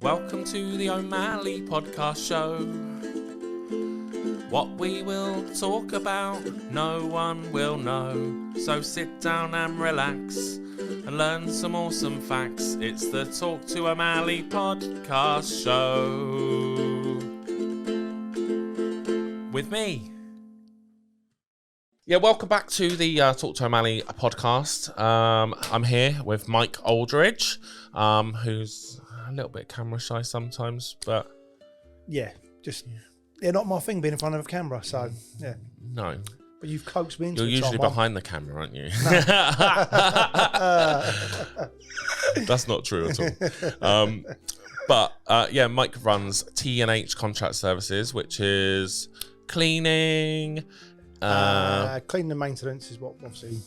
Welcome to the O'Malley podcast show. What we will talk about, no one will know. So sit down and relax and learn some awesome facts. It's the Talk to O'Malley podcast show. With me. Yeah, welcome back to the Talk to O'Malley podcast. I'm here with Mike Aldridge, who's a little bit camera shy sometimes, but yeah, not my thing being in front of a camera. So yeah, no. But you've coaxed me into You're it. usually Tom, behind the camera, aren't you? That's not true at all. But Mike runs T&H Contract Services, which is cleaning. Cleaning and maintenance is what obviously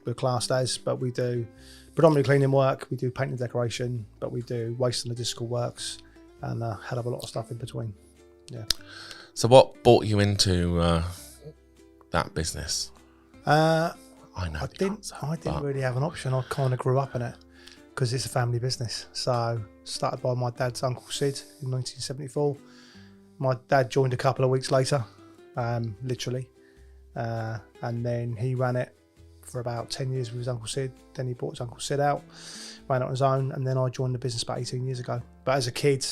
we're classed as, but we do predominantly cleaning work. We do paint and decoration, but we do waste and logistical works, and a hell of a lot of stuff in between. Yeah. So what brought you into that business? I didn't really have an option. I kind of grew up in it because it's a family business. So started by my dad's Uncle Sid in 1974. My dad joined a couple of weeks later, literally. And then he ran it for about 10 years with his Uncle Sid. Then he bought his Uncle Sid out, ran it on his own, and then I joined the business about 18 years ago. But as a kid,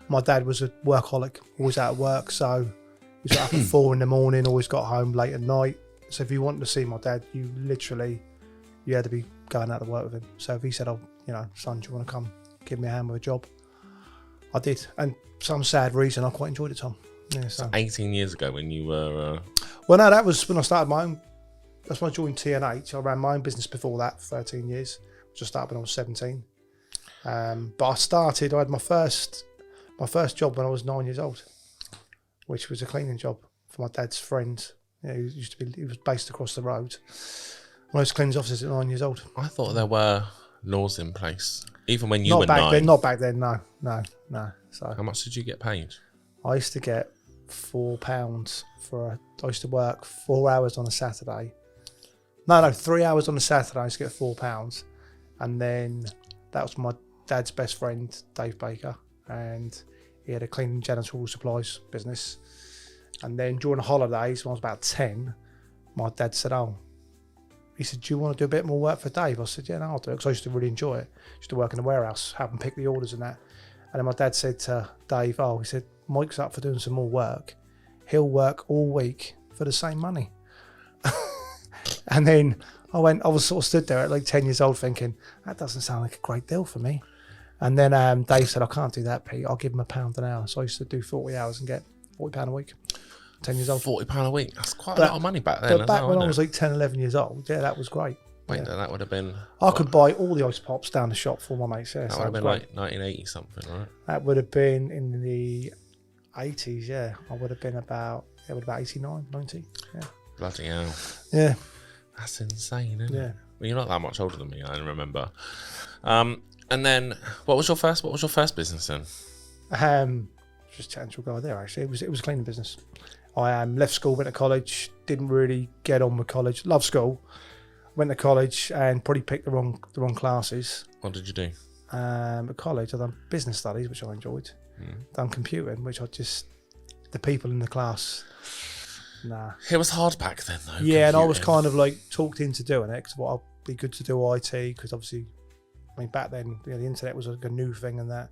my dad was a workaholic, always out of work. So he was up at 4 a.m, always got home late at night. So if you wanted to see my dad, you had to be going out to work with him. So if he said, son, do you want to come give me a hand with a job? I did. And for some sad reason, I quite enjoyed it, Tom. Yeah, so 18 years ago when you were... Well, no, that was when I started my own. That's when I joined T&H. I ran my own business before that for 13 years. Just started when I was 17. But I had my first job when I was 9 years old, which was a cleaning job for my dad's friend. He was based across the road. When I was cleaning his offices at 9 years old. I thought there were laws in place, even when you were 9. Not back then, no. So how much did you get paid? I used to get £4 I used to work 4 hours on a Saturday. No, 3 hours on a Saturday. I used to get £4, and then that was my dad's best friend, Dave Baker, and he had a cleaning janitorial supplies business. And then during the holidays, when I was about 10, my dad said, he said, do you want to do a bit more work for Dave? I said, yeah, no, I'll do it, because I used to really enjoy it. I used to work in the warehouse, help him pick the orders and that. And then my dad said to Dave, he said, Mike's up for doing some more work. He'll work all week for the same money. And then I was sort of stood there at like 10 years old thinking, that doesn't sound like a great deal for me. And then Dave said, I can't do that, Pete. I'll give him £1 an hour. So I used to do 40 hours and get £40 a week. 10 years old. £40 a week? That's quite a lot of money back then. But back when I was like 10, 11 years old, yeah, that was great. Wait, that would have been... I could buy all the ice pops down the shop for my mates. Yeah, that would have been like 1980 something, right? That would have been in the 80s, yeah. I would have been about 89, 90, yeah. Bloody hell. Yeah. That's insane, isn't it? Well, you're not that much older than me, I remember. And then, what was your first business then? Just a technical guy there, actually. It was a cleaning business. I left school, went to college, didn't really get on with college. Loved school. Went to college and probably picked the wrong classes. What did you do? At college, I done business studies, which I enjoyed. Done computing, which the people in the class, nah. It was hard back then, though. Yeah, computing. and I was kind of like talked into doing it because I'd be good to do IT, because obviously, back then the internet was like a new thing and that.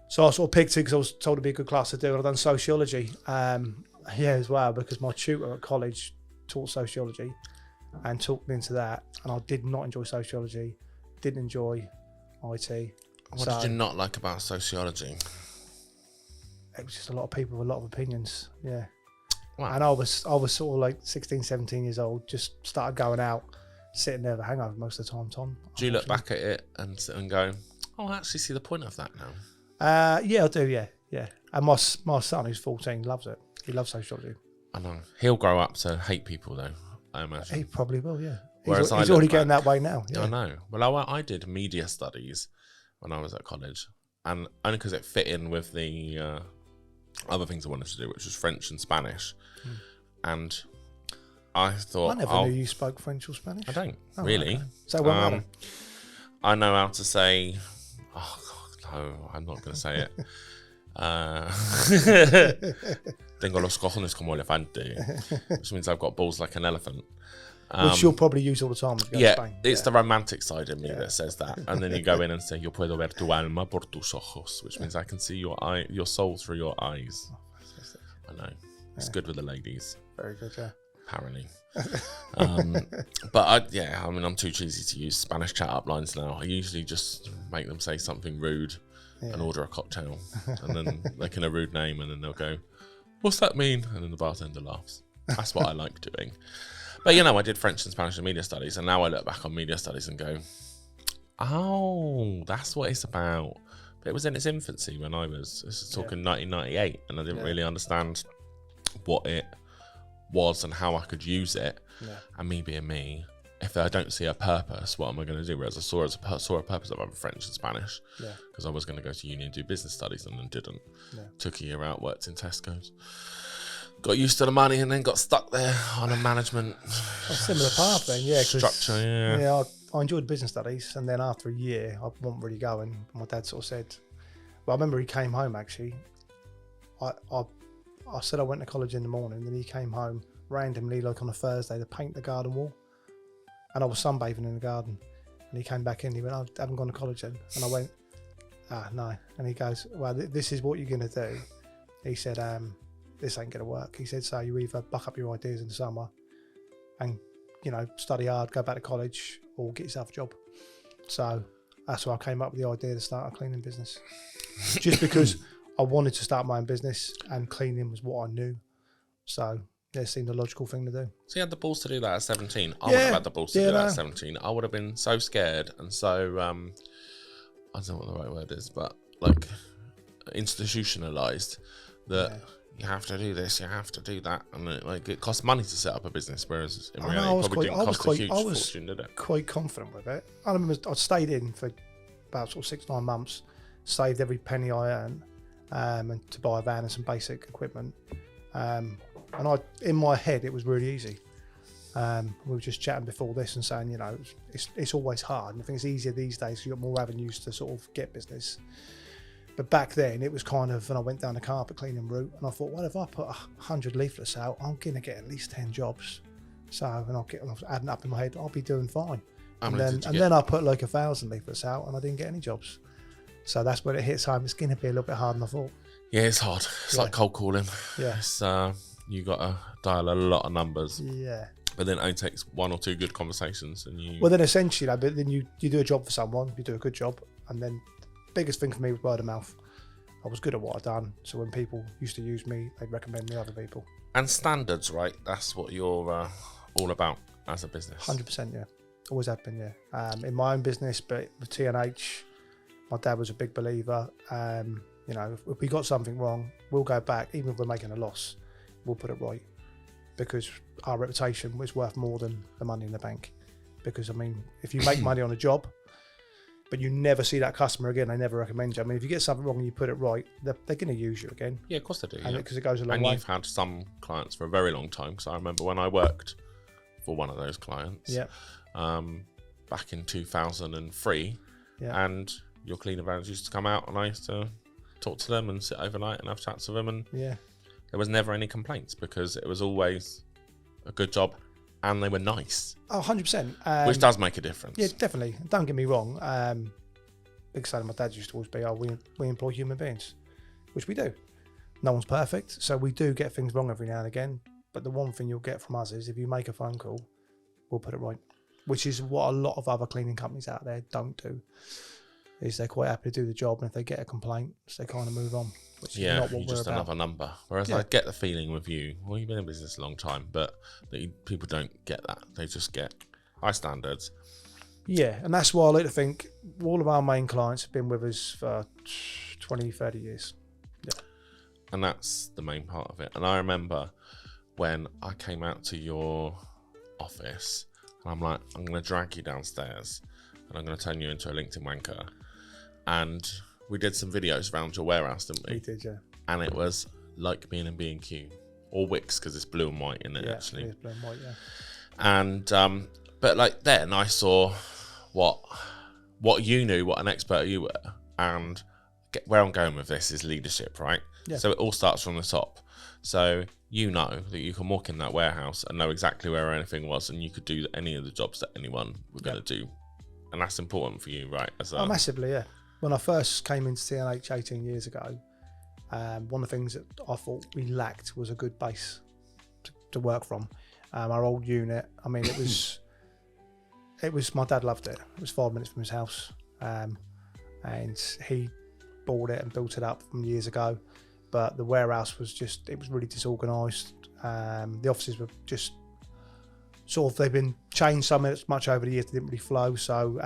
So I sort of picked it because I was told it'd be a good class to do, and I've done sociology. As well, because my tutor at college taught sociology and talked me into that, and I did not enjoy sociology, didn't enjoy IT. What did you not like about sociology? It was just a lot of people with a lot of opinions, yeah. Wow. And I was sort of like 16, 17 years old, just started going out, sitting there with a hangover most of the time, Tom. Do you look back at it and sit and go, I actually see the point of that now? Yeah, I do, yeah. And my son, who's 14, loves it. He loves sociology. I know. He'll grow up to hate people, though, I imagine. He probably will, yeah. Whereas he's already getting that way now. Yeah. I know. Well, I did media studies when I was at college, and only because it fit in with the other things I wanted to do, which was French and Spanish. And I thought... I never knew you spoke French or Spanish. I don't, really. Okay. So what matter? I know how to say... Oh, God, Oh, I'm not going to say it. Tengo los cojones como elefante, which means I've got balls like an elephant. Which you'll probably use all the time when you go to Spain. It's the romantic side of me that says that. And then you go in and say, yo puedo ver tu alma por tus ojos, which means I can see your soul through your eyes. I know. It's good with the ladies. Very good, yeah. Apparently. But I'm too cheesy to use Spanish chat up lines now. I usually just make them say something rude and order a cocktail. And then like in a rude name, and then they'll go, what's that mean? And then the bartender laughs. That's what I like doing. But I did French and Spanish and media studies, and now I look back on media studies and go, oh, that's what it's about. But it was in its infancy when this is talking 1998, and I didn't really understand what it was and how I could use it. And me being me, if I don't see a purpose, what am I going to do? Whereas I saw a purpose of having French and Spanish, because I was going to go to uni and do business studies, and then didn't. Took a year out, worked in Tesco's, got used to the money, and then got stuck there on a management similar path then, structure. I enjoyed business studies, and then after a year I wasn't really going. My dad sort of said, well, I remember he came home actually. I said I went to college in the morning, and then he came home randomly, like on a Thursday, to paint the garden wall. And I was sunbathing in the garden. And he came back in, he went, I haven't gone to college then. And I went, no. And he goes, well, this is what you're going to do. He said, this ain't going to work. He said, so you either buck up your ideas in the summer and, study hard, go back to college, or get yourself a job. So that's why I came up with the idea to start a cleaning business. Just because I wanted to start my own business, and cleaning was what I knew. So it seemed a logical thing to do. So you had the balls to do that at 17. I would have had the balls to do that at 17. I would have been so scared and so, I don't know what the right word is, but like institutionalized that you have to do this, you have to do that. And it costs money to set up a business, whereas in reality it probably didn't cost a huge fortune, did it? Quite confident with it. I remember I stayed in for about sort of 6-9 months, saved every penny I earned, and to buy a van and some basic equipment. And in my head, it was really easy. We were just chatting before this and saying, it's always hard. And I think it's easier these days because you've got more avenues to sort of get business. But back then, it was kind of, and I went down the carpet cleaning route, and I thought, well, if I put 100 leaflets out, I'm going to get at least 10 jobs. So, and I was adding up in my head, I'll be doing fine. And then I put like 1,000 leaflets out, and I didn't get any jobs. So that's when it hits home. It's going to be a little bit harder than I thought. Yeah, it's hard. It's like cold calling. Yeah. It's, you got to dial a lot of numbers. Yeah. But then it only takes 1 or 2 good conversations, and you. Well, then essentially, but then you do a job for someone, you do a good job, and then the biggest thing for me was word of mouth. I was good at what I'd done, so when people used to use me, they'd recommend me to other people. And standards, right? That's what you're all about as a business. 100%, yeah. Always have been, yeah. In my own business, but with T&H, my dad was a big believer. If we got something wrong, we'll go back, even if we're making a loss, we'll put it right, because our reputation was worth more than the money in the bank. Because if you make money on a job, but you never see that customer again, they never recommend you. If you get something wrong and you put it right, they're going to use you again. Yeah, of course they do. Because it goes a long way. And you've had some clients for a very long time. Because I remember when I worked for one of those clients, back in 2003, and your cleaner vans used to come out, and I used to talk to them and sit overnight and have chats with them, and there was never any complaints because it was always a good job. And they were nice. Oh, 100%. Which does make a difference. Yeah, definitely. Don't get me wrong. Big saying my dad used to always be, we employ human beings, which we do. No one's perfect, so we do get things wrong every now and again. But the one thing you'll get from us is if you make a phone call, we'll put it right. Which is what a lot of other cleaning companies out there don't do. Is they're quite happy to do the job, and if they get a complaint, they kind of move on. Which is not what you're just another number. Whereas I get the feeling with you, well, you've been in business a long time, but people don't get that. They just get high standards. Yeah, and that's why I like to think all of our main clients have been with us for 20, 30 years. Yeah. And that's the main part of it. And I remember when I came out to your office, and I'm like, I'm going to drag you downstairs, and I'm going to turn you into a LinkedIn wanker. And we did some videos around your warehouse, didn't we? We did, yeah. And it was like being in B&Q or Wix, because it's blue and white in it, actually. Yeah, it's blue and white, yeah. And but like then I saw what you knew, what an expert you were, and where I'm going with this is leadership, right? Yeah. So it all starts from the top. So you know that you can walk in that warehouse and know exactly where anything was, and you could do any of the jobs that anyone were going to do. And that's important for you, right? Massively, yeah. When I first came into T&H 18 years ago, one of the things that I thought we lacked was a good base to work from. Our old unit, I mean, it was my dad loved it. It was 5 minutes from his house, and he bought it and built it up from years ago. But the warehouse was it was really disorganised. The offices were just sort of, they've been changed so much over the years, they didn't really flow. So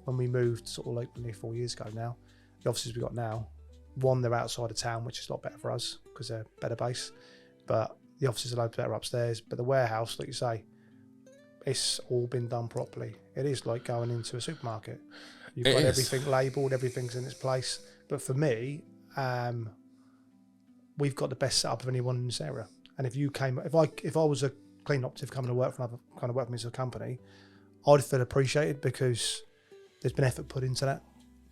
when we moved sort of like nearly 4 years ago now, the offices we got now, one, they're outside of town, which is a lot better for us because they're better base. But the offices are loads better upstairs. But the warehouse, like you say, it's all been done properly. It is like going into a supermarket. You've got everything labelled, everything's in its place. But for me, we've got the best setup of anyone in this area. And if I was a clean operative coming to work for another kind of work for me as a company, I'd feel appreciated because there's been effort put into that.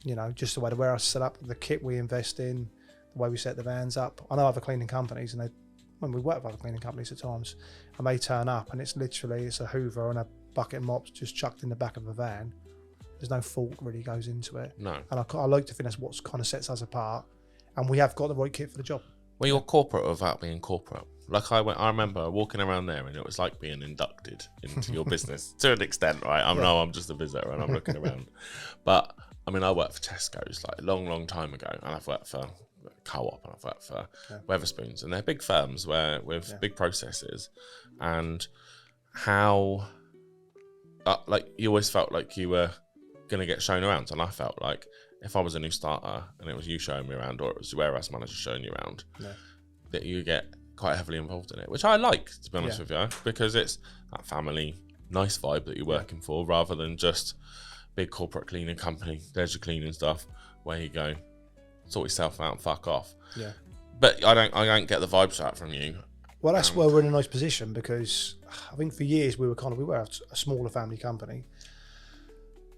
You know, just the way the warehouse is set up, the kit we invest in, the way we set the vans up. I know other cleaning companies, and when we work with other cleaning companies at times, and they turn up and it's a hoover and a bucket of mops just chucked in the back of a van. There's no thought really goes into it. No. And I like to think that's what kind of sets us apart. And we have got the right kit for the job. Well, you're corporate without being corporate. Like I remember walking around there, and it was like being inducted into your business to an extent, right? I'm just a visitor and I'm looking around. But I mean, I worked for Tesco's like a long time ago, and I've worked for Co-op and I've worked for Weatherspoons, and they're big firms with big processes, and how like you always felt like you were going to get shown around, and I felt like if I was a new starter and it was you showing me around, or it was the warehouse manager showing you around, that you get quite heavily involved in it, which I like, to be honest with you, because it's that family, nice vibe that you're working for, rather than just big corporate cleaning company. There's your cleaning stuff, where you go, sort yourself out and fuck off. Yeah. But I don't get the vibes out from you. Well, that's where we're in a nice position, because I think for years we were a smaller family company,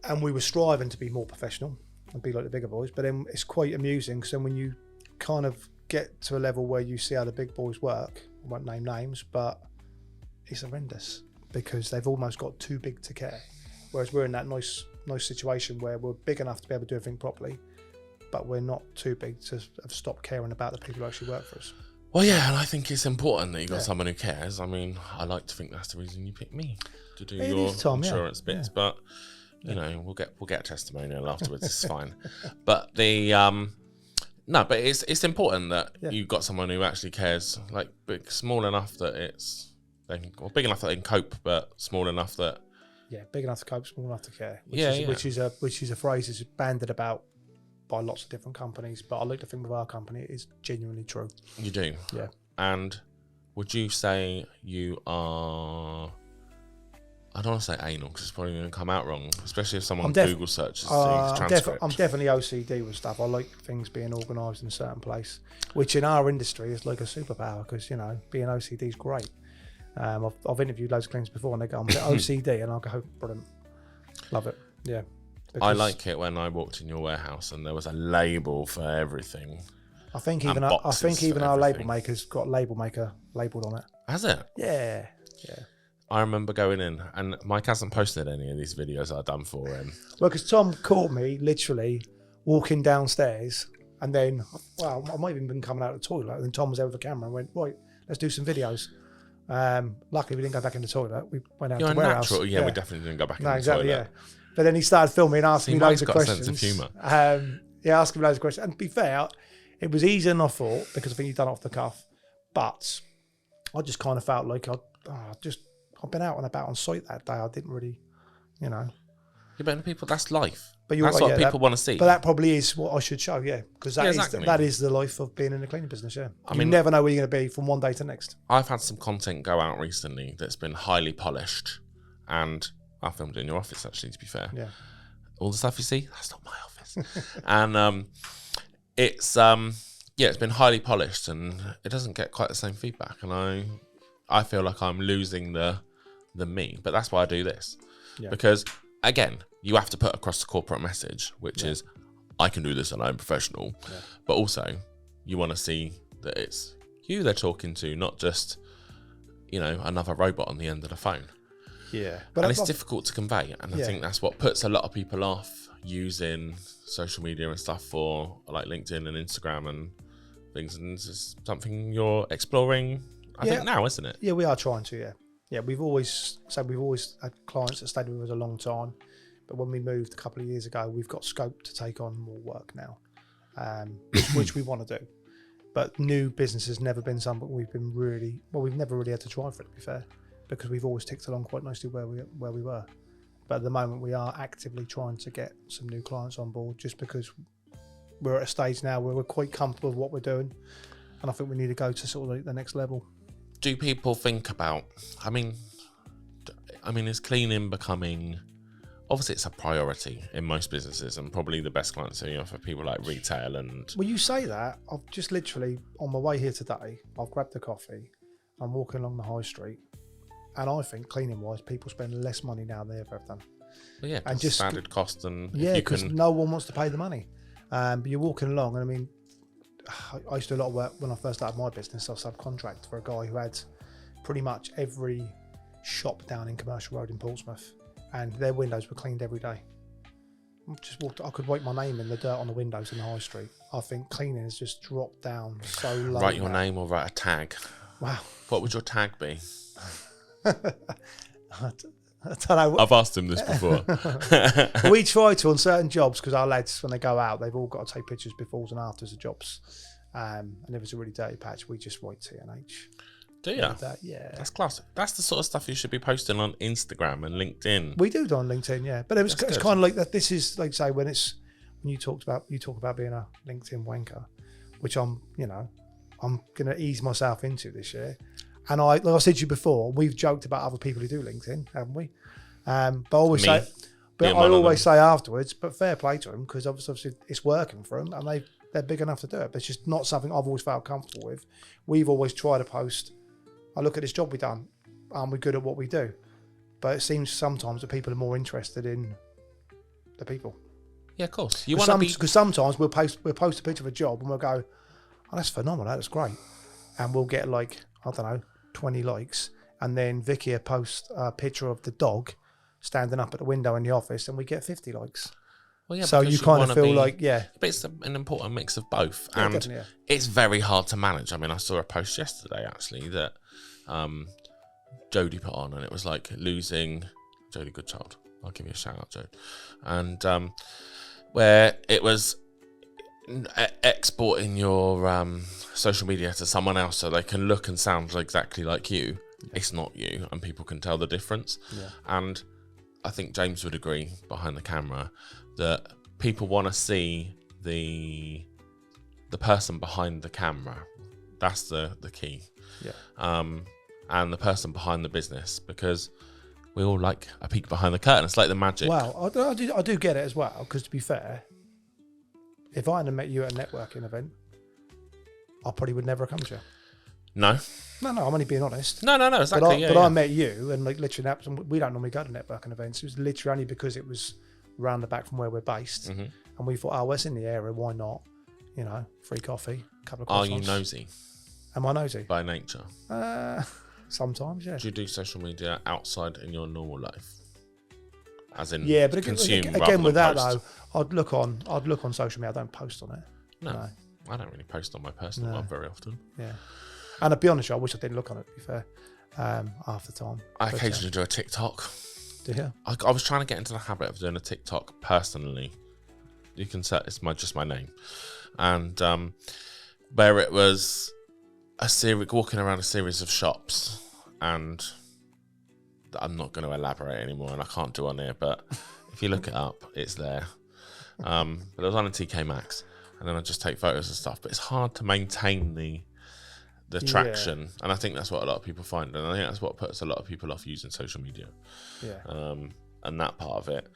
and we were striving to be more professional and be like the bigger boys. But then it's quite amusing, because then when you kind of get to a level where you see how the big boys work, I won't name names, but it's horrendous because they've almost got too big to care. Whereas we're in that nice situation where we're big enough to be able to do everything properly, but we're not too big to have stopped caring about the people who actually work for us. Well, yeah, and I think it's important that you've got someone who cares. I mean, I like to think that's the reason you picked me to do your insurance bits, but you know, we'll get a testimonial afterwards. It's fine. But but it's important that you've got someone who actually cares, like small enough that big enough that they can cope, but small enough that big enough to cope, small enough to care. Which is a phrase that's banded about by lots of different companies, but I like to think with our company it is genuinely true. You do? Yeah. And would you say you are, I don't want to say anal because it's probably going to come out wrong, especially if someone Google searches things, transcript. I'm definitely OCD with stuff. I like things being organised in a certain place, which in our industry is like a superpower, because, you know, being OCD is great. I've interviewed loads of cleaners before and they go, I'm OCD, and I'll go, brilliant. Love it. Yeah. I like it when I walked in your warehouse and there was a label for everything. I think even our label maker's got label maker labelled on it. Has it? Yeah. I remember going in, and Mike hasn't posted any of these videos I've done for him. Well, because Tom caught me literally walking downstairs, and then, I might have even been coming out of the toilet, and then Tom was there with the camera and went, right, let's do some videos. Luckily, we didn't go back in the toilet. We went out to the warehouse. Natural. Yeah, we definitely didn't go back in the toilet. Yeah. But then he started filming and asking me loads of questions. Sense of humour. Asking me loads of questions. And to be fair, it was easier than I thought, because I think he'd done it off the cuff. But I just kind of felt like I've been out and about on site that day. I didn't really, you know. Yeah, but people, that's life. But that's what people want to see. But that probably is what I should show, because that is the life of being in the cleaning business, You never know where you're going to be from one day to the next. I've had some content go out recently that's been highly polished, and I filmed it in your office, actually, to be fair. Yeah. All the stuff you see, that's not my office. And it's been highly polished, and it doesn't get quite the same feedback. And I feel like I'm losing the me, but that's why I do this. Yeah. Because again, you have to put across the corporate message, which is I can do this and I'm professional. Yeah. But also, you want to see that it's you they're talking to, not just, another robot on the end of the phone. Yeah. And it's difficult to convey. And I think that's what puts a lot of people off using social media and stuff for like LinkedIn and Instagram and things. And this is something you're exploring, I think now, isn't it? Yeah, we are trying to, Yeah, we've always had clients that stayed with us a long time. But when we moved a couple of years ago, we've got scope to take on more work now, which we want to do. But new business has never been something we've never really had to try for it, to be fair, because we've always ticked along quite nicely where we were. But at the moment, we are actively trying to get some new clients on board, just because we're at a stage now where we're quite comfortable with what we're doing, and I think we need to go to sort of like the next level. Do people think about? I mean, is cleaning becoming? Obviously, it's a priority in most businesses, and probably the best clients are for people like retail and. Well, you say that. I've just literally on my way here today. I've grabbed a coffee. I'm walking along the high street, and I think cleaning-wise, people spend less money now than they've ever done. Well, yeah, and just standard cost, and because no one wants to pay the money. But you're walking along, and I mean, I used to do a lot of work when I first started my business. I subcontract for a guy who had pretty much every shop down in Commercial Road in Portsmouth, and their windows were cleaned every day. I could write my name in the dirt on the windows in the high street. I think cleaning has just dropped down so low. Write your name or write a tag. Wow. What would your tag be? I don't know. I've asked him this before. We try to on certain jobs, because our lads, when they go out, they've all got to take pictures befores and afters of jobs. And if it's a really dirty patch, we just write T&H. Do you? Yeah. That's classic. That's the sort of stuff you should be posting on Instagram and LinkedIn. We do it on LinkedIn, yeah. But it's kind of like that. This is like, say, when you talk about being a LinkedIn wanker, which I'm going to ease myself into this year. And like I said to you before, we've joked about other people who do LinkedIn, haven't we? But I always say afterwards, but fair play to them, because obviously it's working for them and they're big enough to do it. But it's just not something I've always felt comfortable with. We've always tried to post, I look at this job we've done, and we're good at what we do. But it seems sometimes that people are more interested in the people. Yeah, of course. Because sometimes we'll post a picture of a job and we'll go, oh, that's phenomenal, that's great. And we'll get like, I don't know, 20 likes, and then Vicky will post a picture of the dog standing up at the window in the office, and we get 50 likes. Well, yeah, so you kind of feel like, but it's an important mix of both, yeah, and it's very hard to manage. I mean, I saw a post yesterday actually that Jodie put on, and it was like losing Jodie Goodchild. I'll give you a shout out, Jodie, and where it was exporting your social media to someone else so they can look and sound exactly like you. It's not you, and people can tell the difference. And I think James would agree behind the camera that people want to see the person behind the camera. That's the key. And the person behind the business, because we all like a peek behind the curtain. It's like the magic. Well, I do get it as well, because to be fair, if I hadn't met you at a networking event, I probably would never have come to you. No, I'm only being honest. No, exactly. But I met you, and like literally, we don't normally go to networking events. It was literally only because it was round the back from where we're based, and we thought, oh, it's in the area, why not? Free coffee, a couple of croissants. Are you nosy? Am I nosy? By nature? Sometimes, yeah. Do you do social media outside in your normal life? As in, but again with that though, I'd look on social media. I don't post on it. No. I don't really post on my personal one very often. Yeah, and to be honest, I wish I didn't look on it, to be fair, half the time. I occasionally do a TikTok. Do you? I was trying to get into the habit of doing a TikTok personally. You can set it's just my name, and where it was a series walking around a series of shops, and I'm not going to elaborate anymore, and I can't do on here, but if you look it up, it's there. But it was on a TK Maxx. And then I just take photos and stuff. But it's hard to maintain the traction. And I think that's what a lot of people find. And I think that's what puts a lot of people off using social media. And that part of it.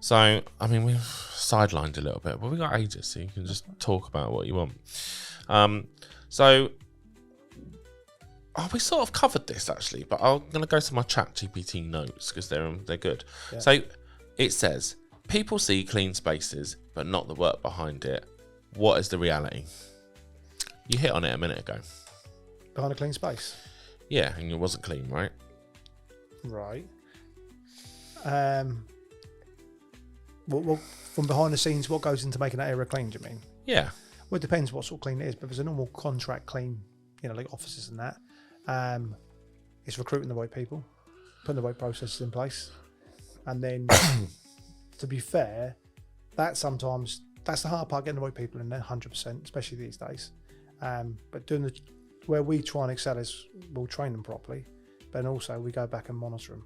So, I mean, we've sidelined a little bit. But we've got ages, so you can just talk about what you want. We sort of covered this, actually. But I'm going to go to my ChatGPT notes because they're good. Yeah. So, it says, People see clean spaces, but not the work behind it. What is the reality? You hit on it a minute ago. Behind a clean space? Yeah, and it wasn't clean, right? Right. Well, from behind the scenes, what goes into making that area clean, do you mean? Yeah. Well, it depends what sort of clean it is, but if it's a normal contract clean, like offices and that, it's recruiting the right people, putting the right processes in place. And then, to be fair, that's the hard part, getting the right people in there, 100%, especially these days. But where we try and excel is we'll train them properly, but also we go back and monitor them,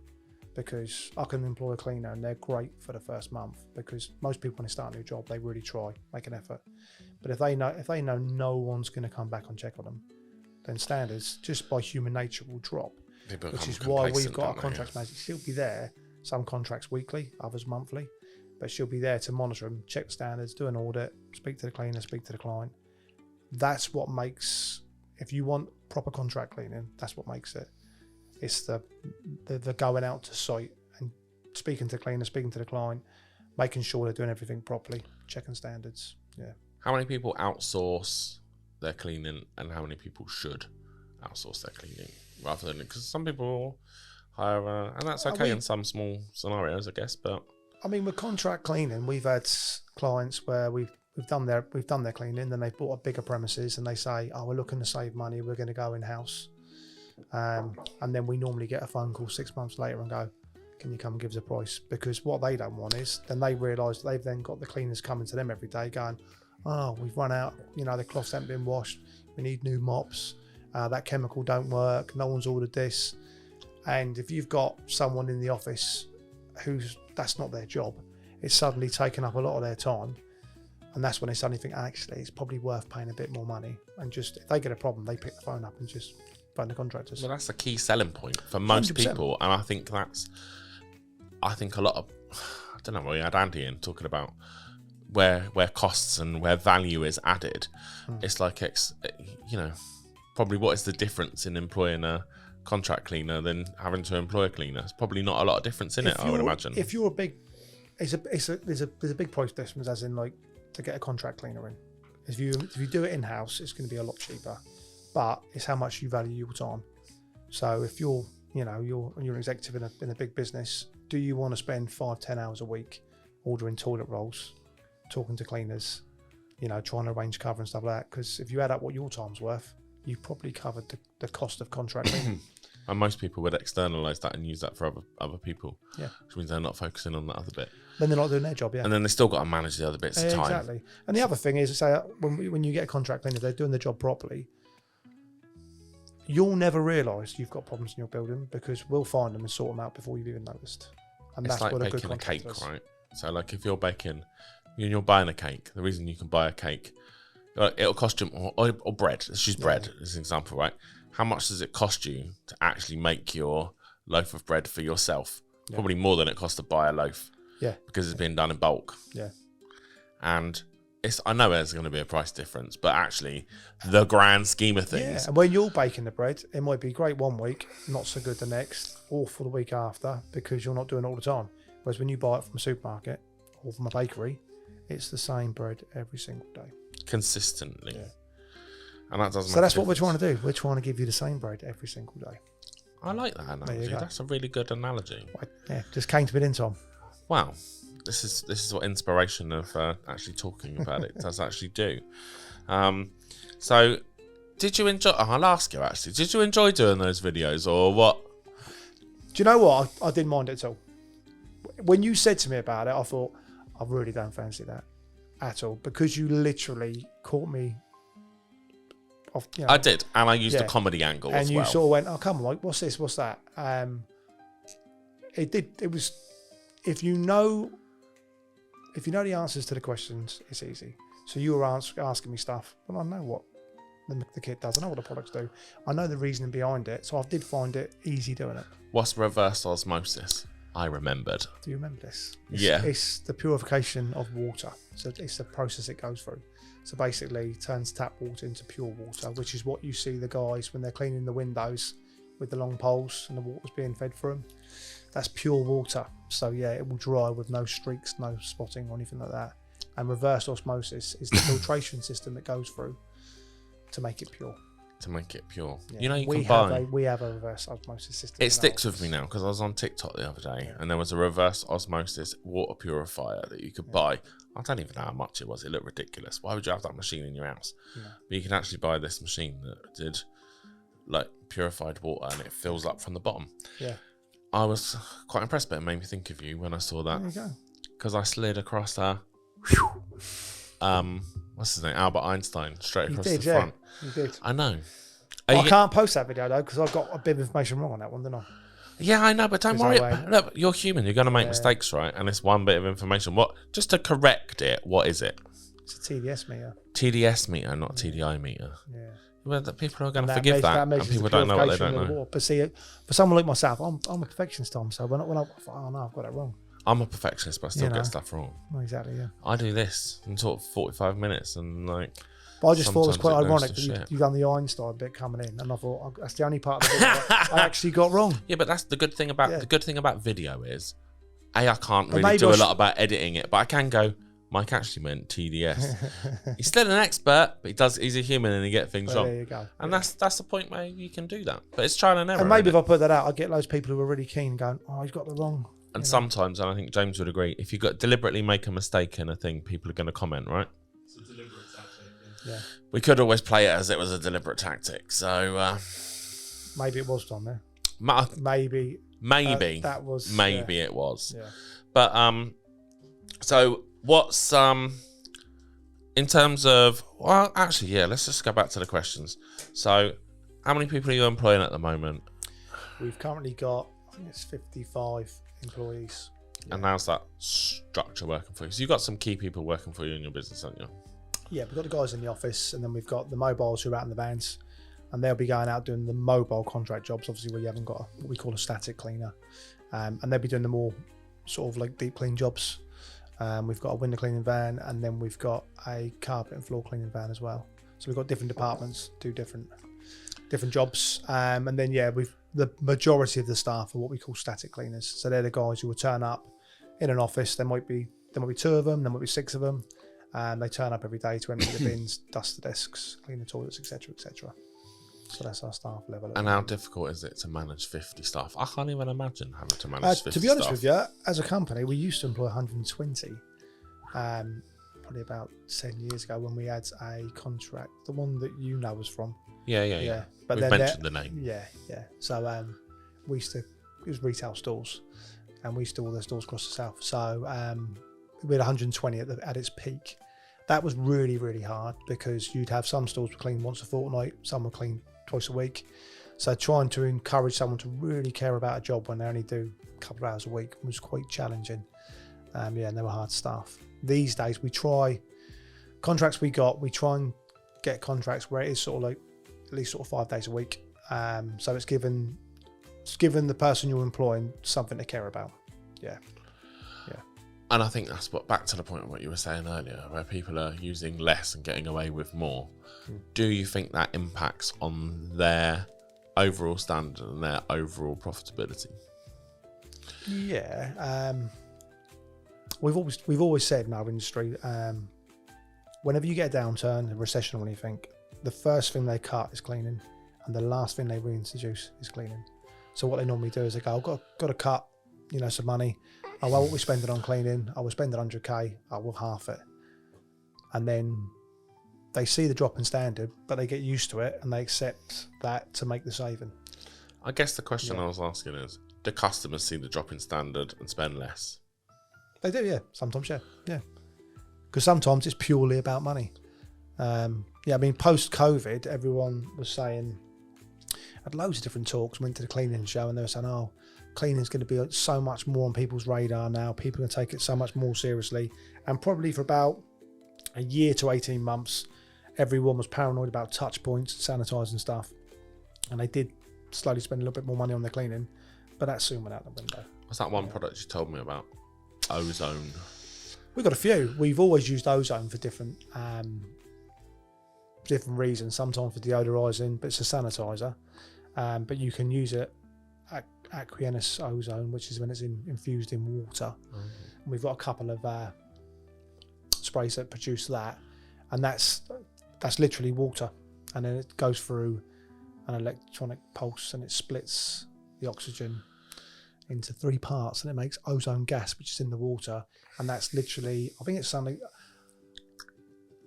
because I can employ a cleaner and they're great for the first month, because most people when they start a new job, they really try, make an effort. But if they know no one's going to come back and check on them, then standards just by human nature will drop, which is why we've got a contracts manager. She'll be there, some contracts weekly, others monthly, but she'll be there to monitor them, check the standards, do an audit, speak to the cleaner, speak to the client. That's what makes, if you want proper contract cleaning, that's what makes it. It's the going out to site and speaking to the cleaner, speaking to the client, making sure they're doing everything properly, checking standards. Yeah. How many people outsource their cleaning, and how many people should outsource their cleaning rather than, because some people hire, and that's okay in some small scenarios, I guess. But I mean, with contract cleaning, we've had clients where we've done their cleaning, then they've bought a bigger premises and they say, "Oh, we're looking to save money, we're going to go in house." And then we normally get a phone call 6 months later and go, "Can you come and give us a price?" Because what they don't want is then they realise they've then got the cleaners coming to them every day going, "Oh, we've run out, the cloths haven't been washed, we need new mops, that chemical don't work, no one's ordered this." And if you've got someone in the office that's not their job, it's suddenly taken up a lot of their time, and that's when they suddenly think, actually it's probably worth paying a bit more money. And just, if they get a problem, they pick the phone up and just phone the contractors. Well, that's a key selling point for most 100%. people, and I think a lot of, I don't know, we had Andy in talking about where costs and where value is added. It's like, probably what is the difference in employing a contract cleaner than having to employ a cleaner? It's probably not a lot of difference in it, I would imagine. If you're a big, there's a big price difference, as in, like, to get a contract cleaner in. If you do it in house, it's going to be a lot cheaper, but it's how much you value your time. So if you're an executive in a big business, do you want to spend 5-10 hours a week ordering toilet rolls, talking to cleaners, trying to arrange cover and stuff like that? Because if you add up what your time's worth, you've probably covered the cost of contract cleaning. And most people would externalise that and use that for other people. Yeah. Which means they're not focusing on that other bit. Then they're not doing their job, yeah. And then they still got to manage the other bits of time. Exactly. And the other thing is, say, when you get a contract cleaner, they're doing the job properly, you'll never realise you've got problems in your building, because we'll find them and sort them out before you've even noticed. And it's that's like what baking a good cake, does. right? So, like, if you're baking, and you're buying a cake, the reason you can buy a cake, it'll cost you, or bread. Let's use bread as an example, right? How much does it cost you to actually make your loaf of bread for yourself? Yeah. Probably more than it costs to buy a loaf. Yeah. Because it's being done in bulk. Yeah. And I know there's going to be a price difference, but actually, the grand scheme of things. Yeah. And when you're baking the bread, it might be great one week, not so good the next, or for the week after, because you're not doing it all the time. Whereas when you buy it from a supermarket or from a bakery, it's the same bread every single day. Consistently. Yeah. And that doesn't. So that's what we're trying to do. We're trying to give you the same bread every single day. I like that analogy. That's a really good analogy. Yeah, just came to me in, Tom. Wow, this is what inspiration of actually talking about it does actually do. So, did you enjoy? I'll ask you actually. Did you enjoy doing those videos, or what? Do you know what? I didn't mind it at all. When you said to me about it, I thought, I really don't fancy that at all, because you literally caught me. I did, and I used the comedy angle as well. And you sort of went, "Oh, come on, like, what's this? What's that?" It was. If you know the answers to the questions, it's easy. So you were asking me stuff, but I know what the kit does. I know what the products do. I know the reasoning behind it. So I did find it easy doing it. What's reverse osmosis? I remembered. Do you remember this? It's the purification of water. So it's the process it goes through. So basically, it turns tap water into pure water, which is what you see the guys when they're cleaning the windows with the long poles and the water's being fed through them. That's pure water. So yeah, it will dry with no streaks, no spotting or anything like that. And reverse osmosis is the filtration system it goes through to make it pure. To make it pure. Yeah. You know, you can buy... We have a reverse osmosis system. It sticks with me now because I was on TikTok the other day and there was a reverse osmosis water purifier that you could buy. I don't even know how much it was. It looked ridiculous. Why would you have that machine in your house? Yeah. But you can actually buy this machine that did like purified water and it fills up from the bottom. Yeah. I was quite impressed, but it made me think of you when I saw that. There you go. Because I slid across what's his name? Albert Einstein, straight across the front. You did. I know. I can't post that video though because I got a bit of information wrong on that one, didn't I? Yeah, I know, but don't worry. Look, you're human. You're going to make mistakes, right? And it's one bit of information. What? Just to correct it, what is it? It's a TDS meter. TDS meter, not TDI meter. Yeah. Well, people are going to forgive that, and people don't know what they don't know. But see, for someone like myself, I'm a perfectionist, Tom. So when I oh no, I've got it wrong. I'm a perfectionist, but I still get stuff wrong. Exactly, yeah. I do this in sort of 45 minutes, and like. But I just thought it was quite ironic that you done the Einstein bit coming in, and I thought that's the only part of the video I actually got wrong. Yeah, but that's the good thing about video is, I can't really do a lot about editing it, but I can go. Mike actually meant TDS. He's still an expert, but he's a human and he gets things wrong. There you go. And that's the point where you can do that. But it's trial and error. And maybe if I put that out, I get those people who are really keen going, "Oh, he's got the wrong." And sometimes, and I think James would agree, if you deliberately make a mistake in a thing, people are going to comment, right? It's a deliberate tactic. Yeah. We could always play it as it was a deliberate tactic. So maybe it was done there. Maybe that was. Maybe it was. Yeah. But so what's in terms of? Well, actually, yeah. Let's just go back to the questions. So, how many people are you employing at the moment? We've currently got, I think it's 55 employees. And how's that structure working for you? So you've got some key people working for you in your business, haven't you? Yeah, we've got the guys in the office, and then we've got the mobiles who are out in the vans, and they'll be going out doing the mobile contract jobs, obviously where you haven't got what we call a static cleaner. And they'll be doing the more sort of like deep clean jobs. We've got a window cleaning van, and then we've got a carpet and floor cleaning van as well. So we've got different departments do different jobs. And then the majority of the staff are what we call static cleaners. So they're the guys who will turn up in an office. There might be 2 of them, there might be 6 of them. And they turn up every day to empty the bins, dust the desks, clean the toilets, etc., etc. So that's our staff level. And how difficult is it to manage 50 staff? I can't even imagine having to manage 50 staff. To be honest with you, as a company, we used to employ 120. Probably about 10 years ago when we had a contract, the one that you know us from. Yeah. But we've mentioned the name. Yeah. So we used to, it was retail stores, and we used to do all their stores across the south. So we had 120 at its peak. That was really, really hard because you'd have some stores were clean once a fortnight, some were clean twice a week. So trying to encourage someone to really care about a job when they only do a couple of hours a week was quite challenging. And they were hard staff. These days we try and get contracts where it is sort of like at least sort of 5 days a week. So it's given the person you're employing something to care about. Yeah. And I think that's back to the point of what you were saying earlier, where people are using less and getting away with more. Do you think that impacts on their overall standard and their overall profitability? Yeah. We've always said in our industry, whenever you get a downturn, a recession or anything, the first thing they cut is cleaning, and the last thing they reintroduce is cleaning. So what they normally do is they go, I've got to cut, some money. Oh, well, what we spend it on cleaning, I will spend 100k, I will half it. And then they see the drop in standard, but they get used to it and they accept that to make the saving. I guess the question I was asking is, do customers see the drop in standard and spend less? They do, yeah. Sometimes, yeah. Because sometimes it's purely about money. Post-COVID, everyone was saying, had loads of different talks, went to the cleaning show, and they were saying, oh, cleaning's going to be so much more on people's radar now. People are going to take it so much more seriously. And probably for about a year to 18 months, everyone was paranoid about touch points, sanitising stuff. And they did slowly spend a little bit more money on their cleaning, but that soon went out the window. What's that one product you told me about? Ozone. We've got a few. We've always used ozone for different reasons. Sometimes for deodorising, but it's a sanitizer. But you can use it aqueous ozone, which is when it's infused in water. And we've got a couple of sprays that produce that, and that's literally water, and then it goes through an electronic pulse and it splits the oxygen into 3 parts, and it makes ozone gas, which is in the water. And that's literally, I think it's something,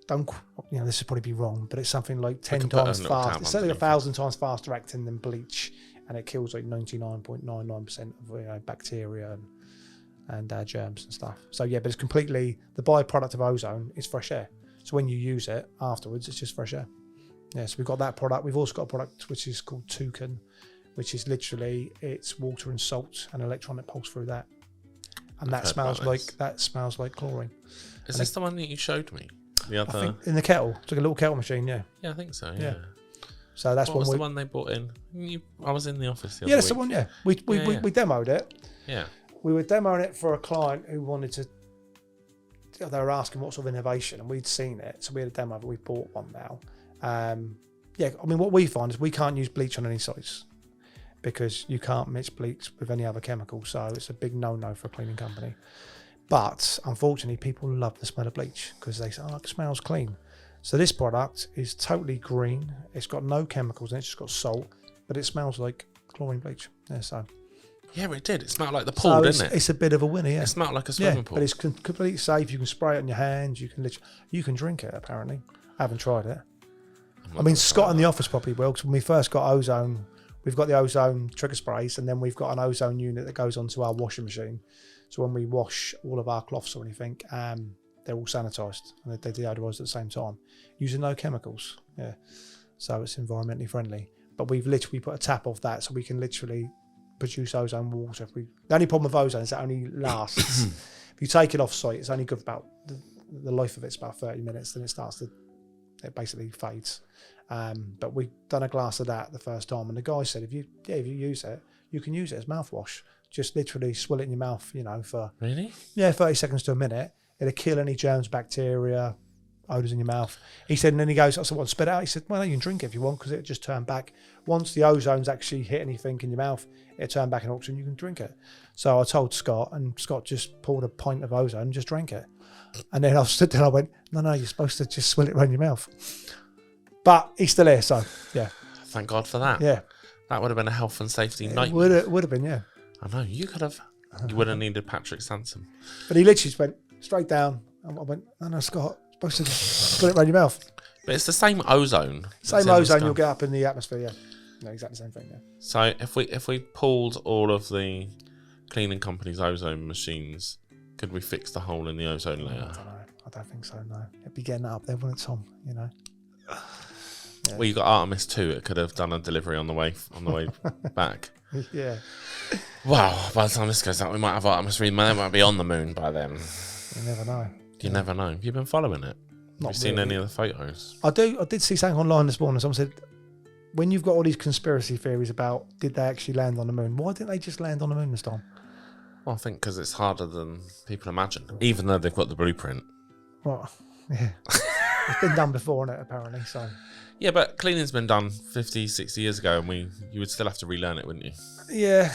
this would probably be wrong, but it's something like 10 times faster. It's certainly 1,000 times faster acting than bleach, and it kills like 99.99% of bacteria and germs and stuff. So yeah, but it's completely, the byproduct of ozone is fresh air. So when you use it afterwards, it's just fresh air. Yeah, so we've got that product. We've also got a product which is called Toucan, which is literally, it's water and salt and electronic pulse through that. And that smells like chlorine. Is this the one that you showed me? The other, I think in the kettle. It's like a little kettle machine, yeah. Yeah, I think so, yeah. So that's what was the one they brought in? I was in the office the other week. That's the one, yeah. We demoed it. Yeah. We were demoing it for a client who wanted to, they were asking what sort of innovation, and we'd seen it. So we had a demo, but we bought one now. What we find is we can't use bleach on any sites because you can't mix bleach with any other chemical. So it's a big no-no for a cleaning company. But unfortunately, people love the smell of bleach because they say, it smells clean. So this product is totally green. It's got no chemicals in it. It's just got salt, but it smells like chlorine bleach. Yeah, so. Yeah, it did. It smelled like the pool, didn't it? It's a bit of a winner, yeah. It smelled like a swimming pool. But it's completely safe. You can spray it on your hands. You can drink it, apparently. I haven't tried it. I mean, Scott in the office probably will, because when we first got ozone, we've got the ozone trigger sprays, and then we've got an ozone unit that goes onto our washing machine. So when we wash all of our cloths or anything, they're all sanitised and they're deodorised at the same time, using no chemicals. Yeah, so it's environmentally friendly. But we've literally put a tap off that, so we can literally produce ozone water. The only problem with ozone is it only lasts. If you take it off site, it's only good for about the life of it's about 30 minutes. Then it basically fades. But we've done a glass of that the first time, and the guy said, if you use it, you can use it as mouthwash. Just literally swill it in your mouth, for 30 seconds to a minute. It'll kill any germs, bacteria, odours in your mouth. He said, and then he goes, I said, what, spit it out? He said, well, you can drink it if you want, because it'll just turn back. Once the ozone's actually hit anything in your mouth, it'll turn back in oxygen, you can drink it. So I told Scott, and Scott just poured a pint of ozone and just drank it. And then I stood there and I went, no, you're supposed to just swill it around your mouth. But he's still here, so yeah. Thank God for that. Yeah. That would have been a health and safety nightmare. Would have been, yeah. I know, you would have needed Patrick Sansom. But he literally just went straight down. And I went, no, Scott, you're supposed to just put it around your mouth. But it's the same ozone. Same ozone you'll get up in the atmosphere, yeah. No, exactly the same thing, yeah. So if we pulled all of the cleaning company's ozone machines, could we fix the hole in the ozone layer? I don't know. I don't think so, no. It'd be getting up there, wouldn't it, Tom? Yeah. Well, you got Artemis 2. It could have done a delivery on the way back. Yeah. Wow, by the time this goes out, we might have Artemis 3. They might be on the moon by then. You never know. You never know. Have you been following it? Have you seen any of the photos? I did see something online this morning. Someone said, when you've got all these conspiracy theories about did they actually land on the moon, why didn't they just land on the moon this time? Well, I think because it's harder than people imagine, even though they've got the blueprint. Well, yeah. It's been done before, isn't it, apparently, so... Yeah, but cleaning's been done 50, 60 years ago, and you would still have to relearn it, wouldn't you? Yeah.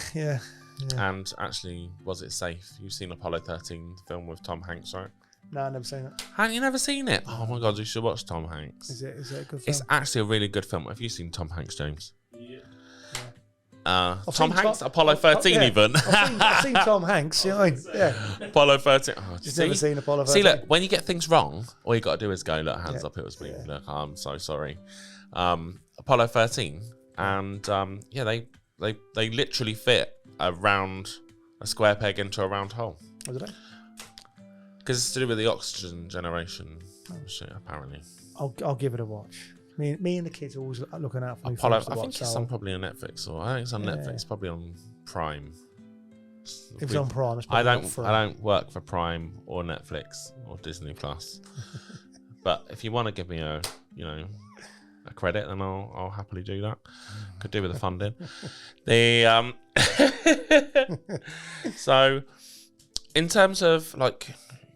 And actually, was it safe? You've seen Apollo 13 film with Tom Hanks, right? No, I've never seen it. Haven't you never seen it? Oh my God, you should watch Tom Hanks. Is it a good film? It's actually a really good film. Have you seen Tom Hanks, James? Yeah. Tom Hanks, Apollo 13 even. I've seen Tom Hanks, you know what I mean? Yeah. Apollo 13. Oh, Just never seen Apollo 13. See, look, when you get things wrong, all you got to do is go, look, hands up, it was me. Yeah. Look, I'm so sorry. Apollo 13, and they literally fit a square peg into a round hole. Oh, did they? Because it's to do with the oxygen generation shit, apparently. I'll give it a watch. Me and the kids are always looking out for me. Apollo, I think it's on probably on Netflix, or I think it's on Netflix, probably on Prime. If it's on Prime, it's I probably don't work for Prime or Netflix or Disney Plus. But if you want to give me a credit, then I'll happily do that. Could do with the funding. So, in terms of like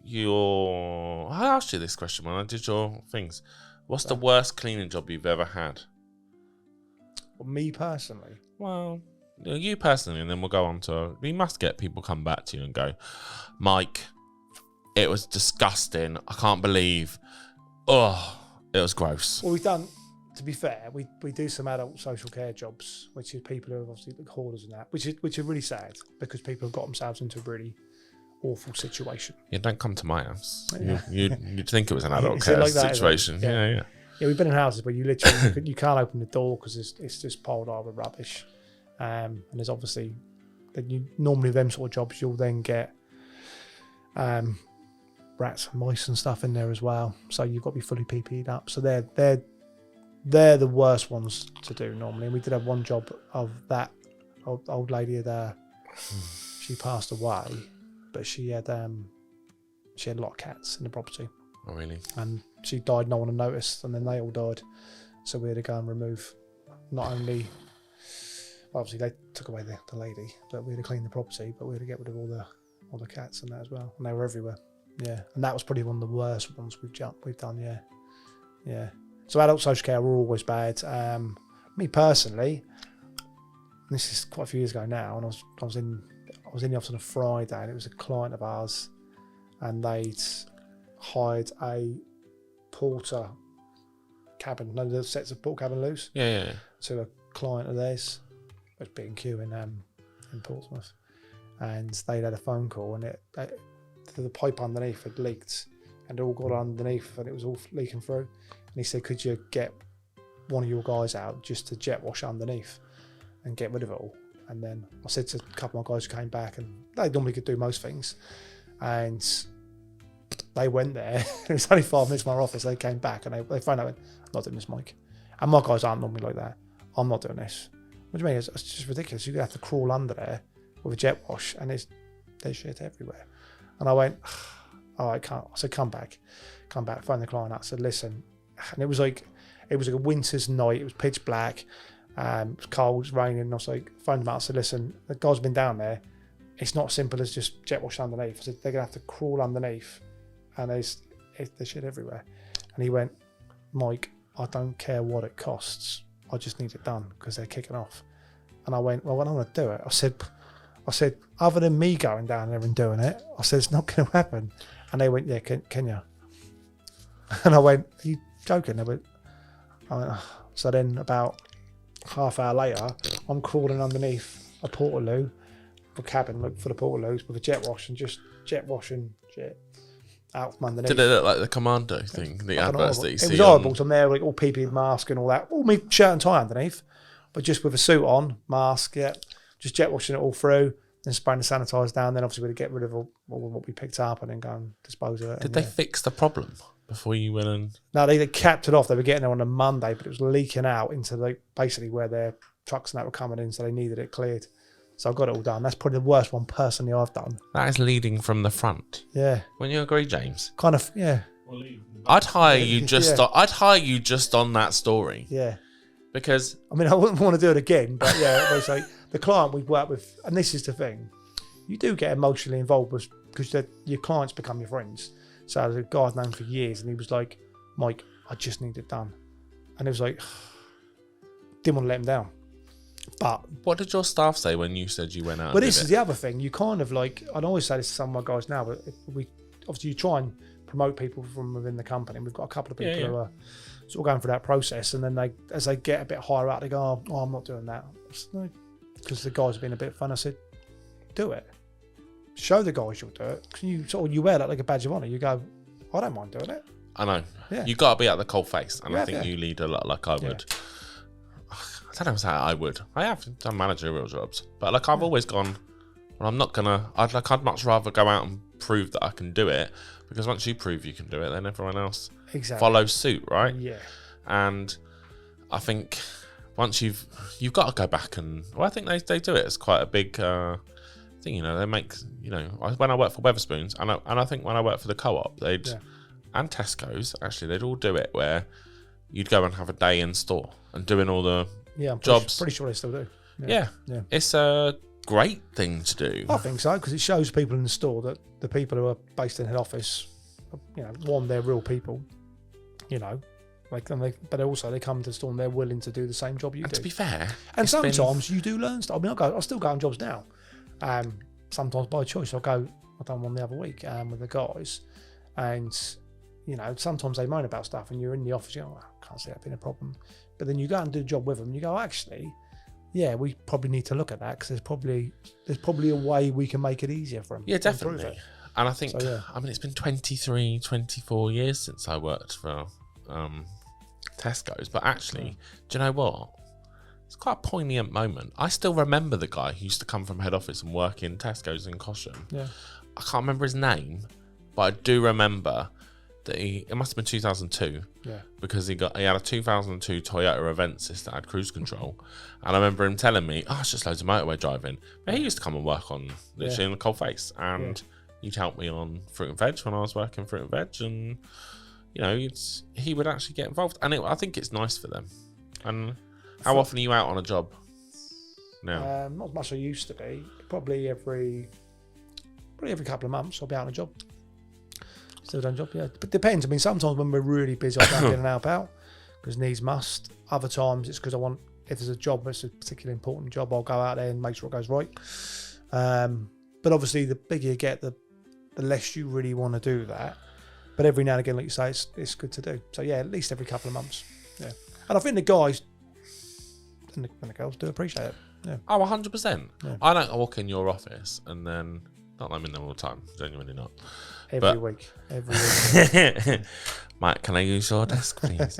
I asked you this question when I did your things. What's the worst cleaning job you've ever had? Well, me personally? Well, you personally, and then we'll go on to. We must get people come back to you and go, Mike, it was disgusting. I can't believe. Oh, it was gross. Well, we've done. To be fair, we do some adult social care jobs, which is people who are obviously like hoarders and that, which are really sad because people have got themselves into a really awful situation. Yeah, don't come to my house. Yeah. You'd think it was an adult Is care it like that, situation. Yeah. Yeah, we've been in houses where you literally you can't open the door because it's just piled over with rubbish, and there's obviously normally them sort of jobs you'll then get rats and mice and stuff in there as well. So you've got to be fully PPE'd up. So they're the worst ones to do normally. And we did have one job of that old lady she passed away, but she had a lot of cats in the property. Oh, really? And she died, no one had noticed, and then they all died. So we had to go and remove, not only, obviously they took away the lady, but we had to clean the property, but we had to get rid of all the cats and that as well. And they were everywhere. Yeah. And that was probably one of the worst ones we've done, yeah. Yeah. So adult social care were always bad. Me personally, this is quite a few years ago now, and I was in the office on a Friday, and it was a client of ours, and they'd hired a porter cabin, the sets of porter cabin loose. Yeah. To a client of theirs, it was B&Q in Portsmouth, and they'd had a phone call, and the pipe underneath had leaked, and it all got underneath, and it was all leaking through. And he said, "Could you get one of your guys out just to jet wash underneath and get rid of it all?" And then I said to a couple of my guys who came back, and they normally could do most things, and they went there. It was only 5 minutes from our office. They came back and they found out, "I'm not doing this, Mike." And my guys aren't normally like that. "I'm not doing this." What do you mean? It's just ridiculous. You're going to have to crawl under there with a jet wash, and there's shit everywhere. And I went, "Oh, I can't." I said, come back, phone the client up. I said, "Listen," and it was like a winter's night. It was pitch black. It was cold, it was raining. And I was like, phoned them out. I said, "Listen, the guy's been down there. It's not as simple as just jet wash underneath." I said, "They're going to have to crawl underneath, and there's shit everywhere." And he went, "Mike, I don't care what it costs. I just need it done because they're kicking off." And I went, "Well, when I'm going to do it," I said, "Other than me going down there and doing it," I said, "it's not going to happen." And they went, "Yeah, can you?" And I went, "Are you joking?" I went, "Oh." So then about half hour later, I'm crawling underneath a portaloo, a cabin for the portaloos with a jet wash and just jet washing shit out from underneath. Did it look like the Commando thing, the adverts that you see? It was horrible. So I'm there, like all PPE mask and all that, all me shirt and tie underneath, but just with a suit on, mask, yeah, just jet washing it all through, then spraying the sanitizer down. Then obviously we had to get rid of all what we picked up and then go and dispose of it. Did they fix the problem before you went and? No, they capped it off. They were getting there on a Monday, but it was leaking out into like basically where their trucks and that were coming in, so they needed it cleared. So I got it all done. That's probably the worst one personally I've done. That is leading from the front. Yeah. Wouldn't you agree, James? Kind of, yeah. I'd hire you just on that story. Yeah. Because I mean, I wouldn't want to do it again, but yeah, it was like the client we've worked with, and this is the thing, you do get emotionally involved because your clients become your friends. So there's a guy I've known for years, and he was like, "Mike, I just need it done," and it was like, didn't want to let him down. But what did your staff say when you said you went out? But this is the other thing. You kind of like, I'd always say this to some of my guys now, but you try and promote people from within the company. We've got a couple of people who are sort of going through that process, and then as they get a bit higher up, they go, "Oh, I'm not doing that," because the guys have been a bit fun. I said, "Do it. Show the guys you'll do it." Because you wear that like a badge of honour. You go, "I don't mind doing it." I know. Yeah. You got to be at the cold face, and Yeah, I think you lead a lot like I would. I don't know how I would. I have done managerial jobs, but like I've always gone, well, I'm not gonna. I'd much rather go out and prove that I can do it, because once you prove you can do it, then everyone else follows suit, right? Yeah. And I think once you've got to go back and I think they do it. It's quite a big thing, you know. They make, you know, when I worked for Wetherspoons, and I think when I worked for the Co-op, and Tesco's actually, they'd all do it where you'd go and have a day in store and doing all the jobs. Pretty sure they still do. Yeah. It's a great thing to do. I think so, because it shows people in the store that the people who are based in head office, you know, one, they're real people, you know, But also they come to the store and they're willing to do the same job you And do. to be fair, And sometimes you do learn stuff. I mean, I still go on jobs now. Sometimes by choice. I've done one the other week with the guys, and sometimes they moan about stuff, and you're in the office, you go, I can't see that being a problem. But then you go and do a job with them, and you go, actually, yeah, we probably need to look at that because there's probably a way we can make it easier for them. Yeah, definitely. And I think, I mean, it's been 23, 24 years since I worked for Tesco's, but actually, do you know what? It's quite a poignant moment. I still remember the guy who used to come from head office and work in Tesco's in Cosham. Yeah. I can't remember his name, but I do remember that it must have been 2002. Yeah. Because he had a 2002 Toyota Avensis that had cruise control. And I remember him telling me, it's just loads of motorway driving. But he used to come and work on literally in the cold face. And he'd help me on fruit and veg when I was working fruit and veg. And, he would actually get involved. And I think it's nice for them. And how often are you out on a job now? Not as much as I used to be. Probably every couple of months I'll be out on a job. Still done a job, yeah. But it depends. I mean, sometimes when we're really busy, I'll go in and help out because needs must. Other times it's because if there's a job that's a particularly important job, I'll go out there and make sure it goes right. But obviously, the bigger you get, the less you really want to do that. But every now and again, like you say, it's good to do. So yeah, at least every couple of months. Yeah. And I think the guys and the girls do appreciate it. Yeah. Oh, 100%. Yeah. I don't walk in your office and then, not that I'm in there all the time, genuinely not. Every week. Mike, can I use your desk, please?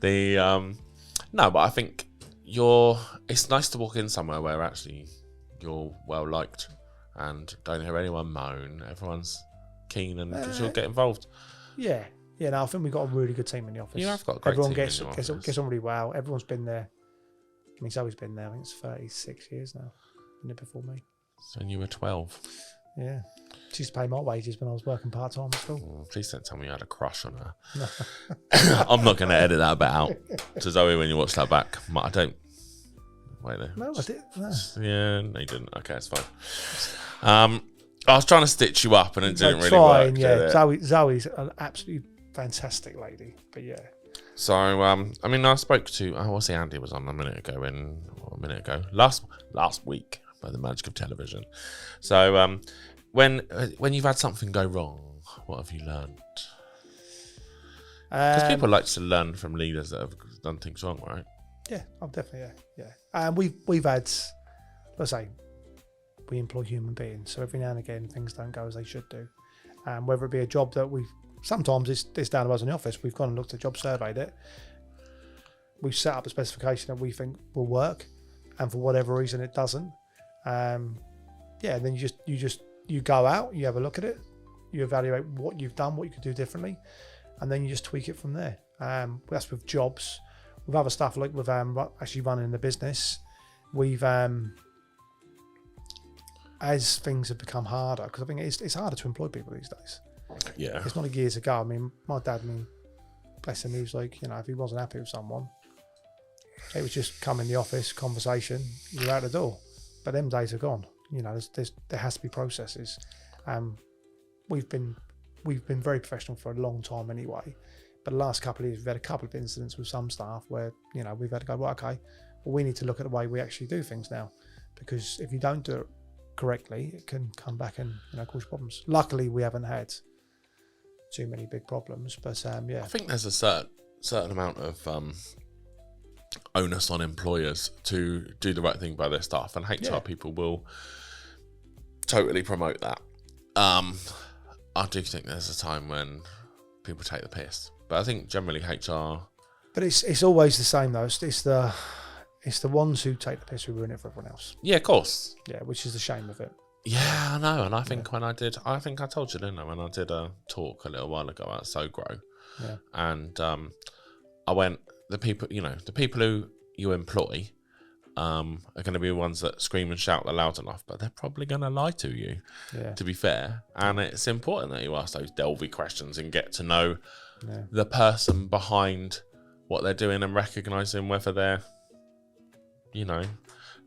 No, but I think it's nice to walk in somewhere where actually you're well liked and don't hear anyone moan. Everyone's keen and just get involved. Yeah. Yeah, no, I think we've got a really good team in the office. You have got a great Everyone team gets on really well. Everyone's been there. I mean, Zoe's been there. I think it's 36 years now. Been there before me. So when you were 12. Yeah. She used to pay my wages when I was working part-time at school. Oh, please don't tell me you had a crush on her. I'm not going to edit that bit out. To Zoe, when you watch that back, I don't... Wait there. No, I did. No. Yeah, no, you didn't. Okay, it's fine. I was trying to stitch you up and it didn't really work. Yeah, Zoe's an absolutely fantastic lady. But yeah. So, I mean, I spoke to... Andy was on a minute ago. Last week, by the magic of television. So, when you've had something go wrong, what have you learned? Because people like to learn from leaders that have done things wrong, right? Yeah, definitely, yeah. And we've had, let's say, we employ human beings, so every now and again things don't go as they should do. Whether it be a job that sometimes it's down to us in the office, we've gone and looked at a job, surveyed it, we've set up a specification that we think will work, and for whatever reason it doesn't. Then you go out, you have a look at it, you evaluate what you've done, what you could do differently, and then you just tweak it from there. That's with jobs. With other stuff, like with actually running the business, we've as things have become harder, because I think it's harder to employ people these days. Yeah. It's not like years ago. I mean, my dad, bless him, he was like, if he wasn't happy with someone, it was just come in the office, conversation, you're out the door. But them days are gone. There has to be processes. We've been very professional for a long time anyway. But the last couple of years, we've had a couple of incidents with some staff where, we've had to go, well, okay, well, we need to look at the way we actually do things now. Because if you don't do it correctly, it can come back and, cause problems. Luckily, we haven't had too many big problems, but yeah. I think there's a certain amount of onus on employers to do the right thing by their staff, and HR people will totally promote that. I do think there's a time when people take the piss. But I think generally HR... But it's always the same though. It's the ones who take the piss who ruin it for everyone else. Yeah, of course. Yeah, which is the shame of it. Yeah, I know. And I think I think I told you, didn't I, when I did a talk a little while ago at So Grow. Yeah. And I went, the people who you employ are going to be the ones that scream and shout loud enough, but they're probably going to lie to you, to be fair. And it's important that you ask those delvy questions and get to know the person behind what they're doing and recognising whether they're,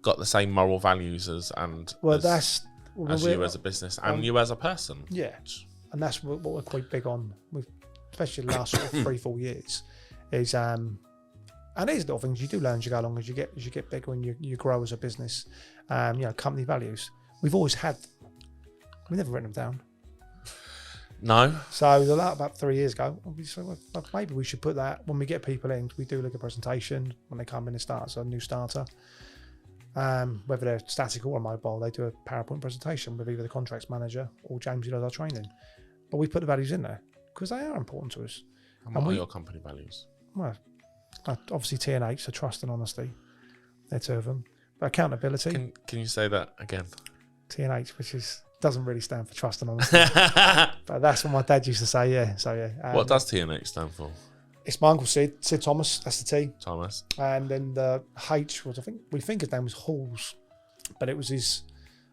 got the same moral values as you as a business and you as a person. Yeah, and that's what we're quite big on, especially the last sort of 3-4 years, is and these little things you do learn as you go along, as you get bigger and you grow as a business. Company values. We've always had them. We've never written them down. No. So about 3 years ago, we said, well, maybe we should put that when we get people in. We do like a presentation when they come in and start as a new starter. Whether they're static or mobile, they do a PowerPoint presentation with either the contracts manager or James who does our training. But we put the values in there because they are important to us. And what are your company values? Well, obviously T&H, so trust and honesty. They're two of them. But accountability. Can you say that again? T&H, which doesn't really stand for trust and honesty. But that's what my dad used to say, yeah. So, yeah. What does T&H stand for? It's my uncle Sid Thomas, that's the T. Thomas. And then the H was, we think his name was Halls, but it was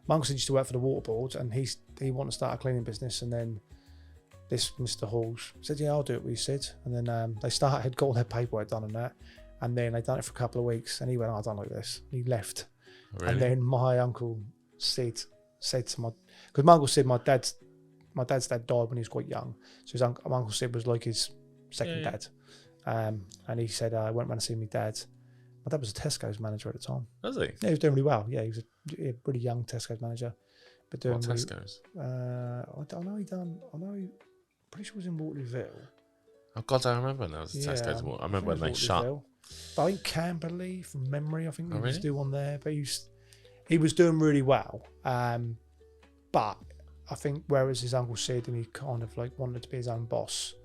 my uncle Sid used to work for the water board and he wanted to start a cleaning business, and then this Mr. Halls said, yeah, I'll do it with you, Sid. And then they got all their paperwork done and that, and then they done it for a couple of weeks and he went, I don't like this. He left. Really? And then my uncle Sid said to because my uncle Sid, my dad's dad died when he was quite young, so my uncle Sid was like his second dad. And he said, I went round to see my dad. My dad was a Tesco's manager at the time. Was he? Yeah, he was doing really well. Yeah, he was a pretty young Tesco's manager. But doing what Tesco's? Pretty sure it was in Waterlooville. Oh God, I remember there was a Tesco's. I remember when they shut. But I think Camberley, from memory, I think he was really? doing there. But he was doing really well. But I think whereas his uncle Sid and he kind of like wanted to be his own boss,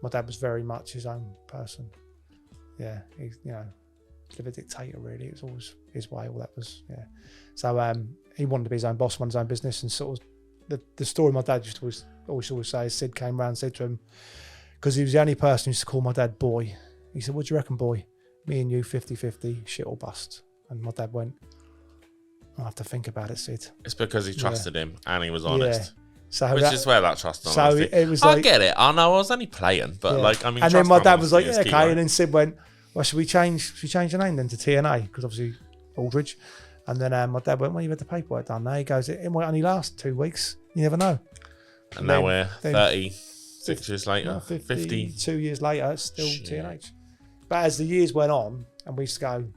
my dad was very much his own person. Yeah, he's a bit of a dictator really. It was always his way. All that was, yeah. So he wanted to be his own boss, run his own business, and sort of the story my dad used to always say is Sid came round and said to him, because he was the only person who used to call my dad boy. He said, what do you reckon, boy? Me and you 50-50, shit or bust. And my dad went, I'll have to think about it, Sid. It's because he trusted him and he was honest. Yeah. So which is where that trust and so honesty. It was I get it. I know I was only playing, but and then my dad was like, yeah, okay. And then Sid went, well, should we change the name then to T&A? Because obviously Aldridge. And then my dad went, well, you've had the paperwork done now. He goes, it might only last 2 weeks. You never know. And now we're 36 years later. 52 years later, it's still T&H. But as the years went on, and we used to go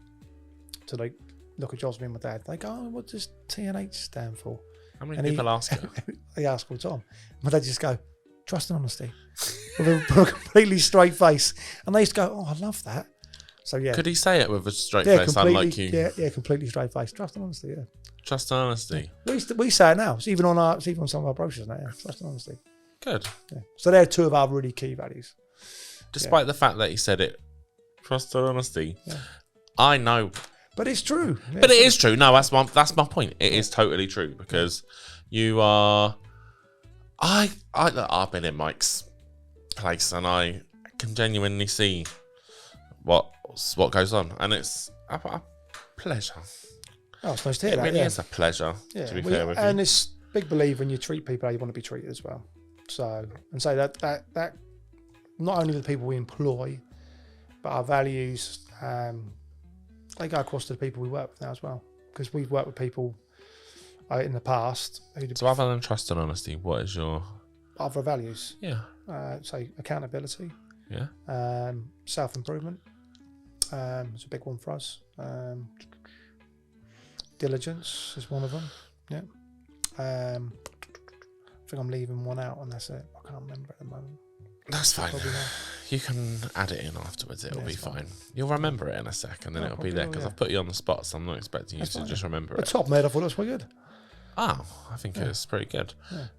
to like look at jobs with my dad, they go, oh, what does T&H stand for? How many people ask you? They ask all the time. My dad just go, trust and honesty. with a completely straight face. And they used to go, oh, I love that. So yeah. Could he say it with a straight face, unlike you? Yeah, completely straight face. Trust and honesty, yeah. Trust and honesty. Yeah. We say it now. It's even on some of our brochures now, yeah. Trust and honesty. Good. Yeah. So they're two of our really key values. Despite the fact that he said it, trust and honesty. Yeah. I know. But it's true. Yeah, but it is true. No, that's my point. It is totally true because you are. I've been in Mike's place and I can genuinely see what goes on, and it's a pleasure. Oh, it's nice to hear that. It really is a pleasure. To be fair with you. And it's big believer when you treat people how you want to be treated as well. So that not only the people we employ, but our values. They go across to the people we work with now as well, because we've worked with people in the past. So other than trust and honesty, what is your other values? Yeah. Say accountability. Yeah. Self-improvement. It's a big one for us. Diligence is one of them. Yeah. I think I'm leaving one out, and that's it. I can't remember at the moment. That's fine. You can add it in afterwards. It'll be fine. You'll remember it in a sec, and then it'll be there because I've put you on the spot, so I'm not expecting you to just remember it. The top mate, I thought it was quite good. Oh, I think it's pretty good.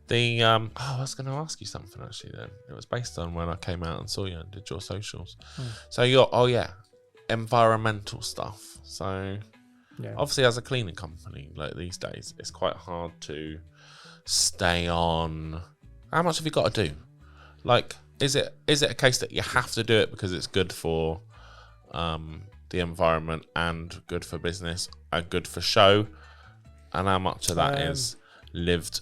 Yeah. I was going to ask you something actually. Then it was based on when I came out and saw you and did your socials. So you're environmental stuff. So obviously, as a cleaning company, like these days, it's quite hard to stay on. How much have you got to do? Like, is it a case that you have to do it because it's good for the environment and good for business and good for show? And how much of that is lived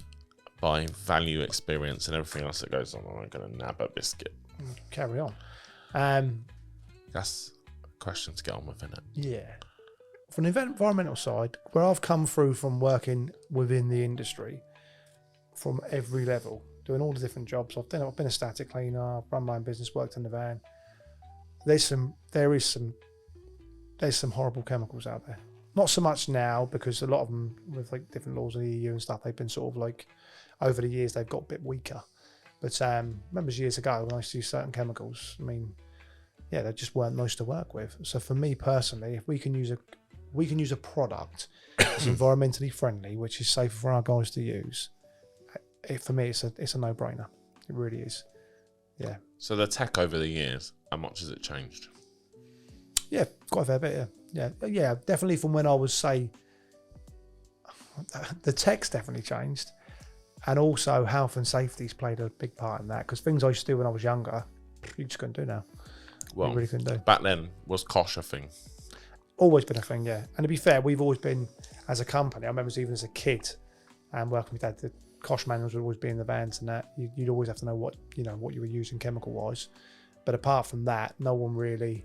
by value, experience, and everything else that goes on? I'm going to nab a biscuit. Carry on. That's a question to get on with, isn't it? Yeah. From the environmental side, where I've come through from working within the industry, from every level, doing all the different jobs. I've been a static cleaner, I've run my own business, worked in the van. there's some horrible chemicals out there. Not so much now, because a lot of them, with like different laws in the EU and stuff, they've been sort of like, over the years they've got a bit weaker. But remember years ago when I used to use certain chemicals, I mean, yeah, they just weren't nice to work with. So for me personally, if we can use a product that's environmentally friendly, which is safer for our guys to use, for me it's a no-brainer. It really is. Yeah. So the tech over the years, how much has it changed? Yeah, quite a fair bit. Yeah, definitely from when I was, say, the tech's definitely changed, and also health and safety's played a big part in that, because things I used to do when I was younger, you just couldn't do now. Well, you really couldn't do. Back then, was kosh a thing? Always been a thing, yeah. And to be fair, we've always been, as a company, I remember even as a kid, and working with Dad, the kosh manuals would always be in the vans, and that you'd always have to know what you were using chemical wise. But apart from that, no one really.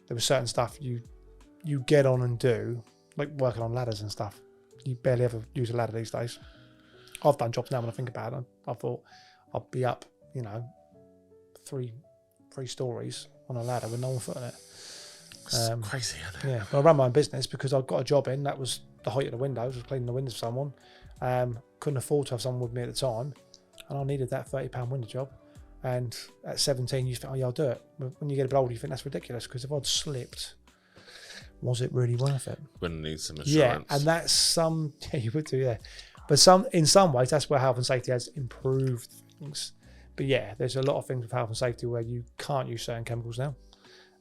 There was certain stuff you get on and do, like working on ladders and stuff. You barely ever use a ladder these days. I've done jobs now when I think about it. I thought I'd be up, three stories on a ladder with no one foot on it. It's crazy, isn't it? Yeah, but I ran my own business because I got a job in that was the height of the windows. I was cleaning the windows for someone. Couldn't afford to have someone with me at the time, and I needed that £30 window job. And at 17, you think, oh yeah, I'll do it. But when you get a bit older, you think that's ridiculous, because if I'd slipped, was it really worth it? Wouldn't need some insurance. Yeah, and that's yeah, you would do, yeah. But in some ways, that's where health and safety has improved things. But yeah, there's a lot of things with health and safety where you can't use certain chemicals now.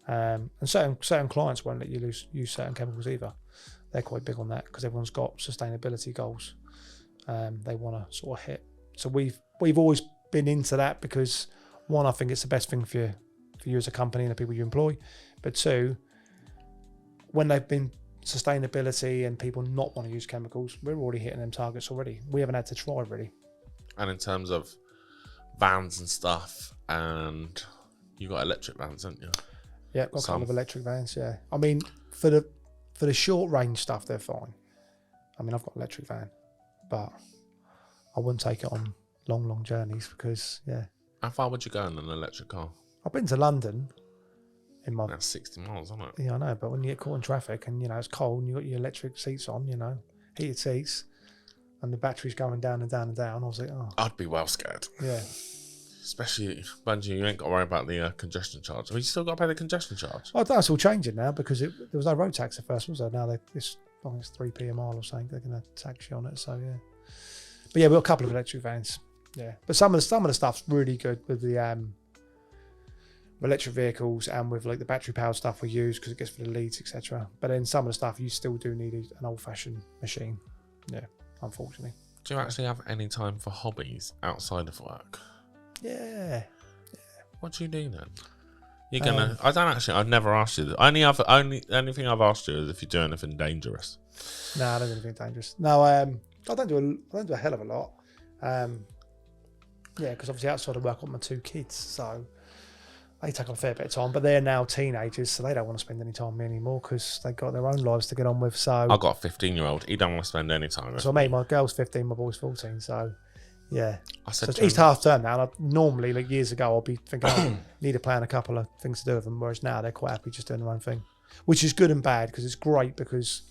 And certain clients won't let you use certain chemicals either. They're quite big on that, because everyone's got sustainability goals they want to sort of hit. So we've always been into that, because one, I think it's the best thing for you as a company and the people you employ. But two, when they've been sustainability and people not want to use chemicals, we're already hitting them targets already. We haven't had to try really. And in terms of vans and stuff, and you got electric vans, haven't you? Yeah, got a couple of electric vans. Yeah, I mean for the short range stuff, they're fine. I mean, I've got an electric van, but I wouldn't take it on long journeys, because yeah. How far would you go in an electric car? I've been to London in my. That's 60 miles, isn't it? Yeah, I know, but when you get caught in traffic and it's cold and you got your electric seats on, heated seats, and the battery's going down and down and down, I was like, oh. I'd be well scared. Yeah. Especially when you ain't got to worry about the congestion charge. Have you still got to pay the congestion charge? Oh, that's all changing now, because there was no road tax at first, was there? Now I think it's 3p a mile or something. They're going to tax you on it, so yeah. But yeah, we've got a couple of electric vans. Yeah, but some of the stuff's really good with the electric vehicles, and with like the battery powered stuff we use, because it gets for the leads, etc. But then some of the stuff you still do need an old fashioned machine. Yeah, unfortunately. Do you actually have any time for hobbies outside of work? Yeah. What do you do then? You're gonna. I've never asked you. Only thing I've asked you is if you do anything dangerous. No, I don't do anything dangerous. No, I don't do a hell of a lot. Yeah, because obviously outside of work I've got my 2 kids, so they take a fair bit of time, but they're now teenagers, so they don't want to spend any time with me anymore, because they've got their own lives to get on with. So I've got a 15-year-old. He don't want to spend any time with me. My girl's 15, my boy's 14, so yeah. So it's East half term now, and normally, like years ago, I'll be thinking, need to plan a couple of things to do with them, whereas now they're quite happy just doing their own thing, which is good and bad, because it's great, because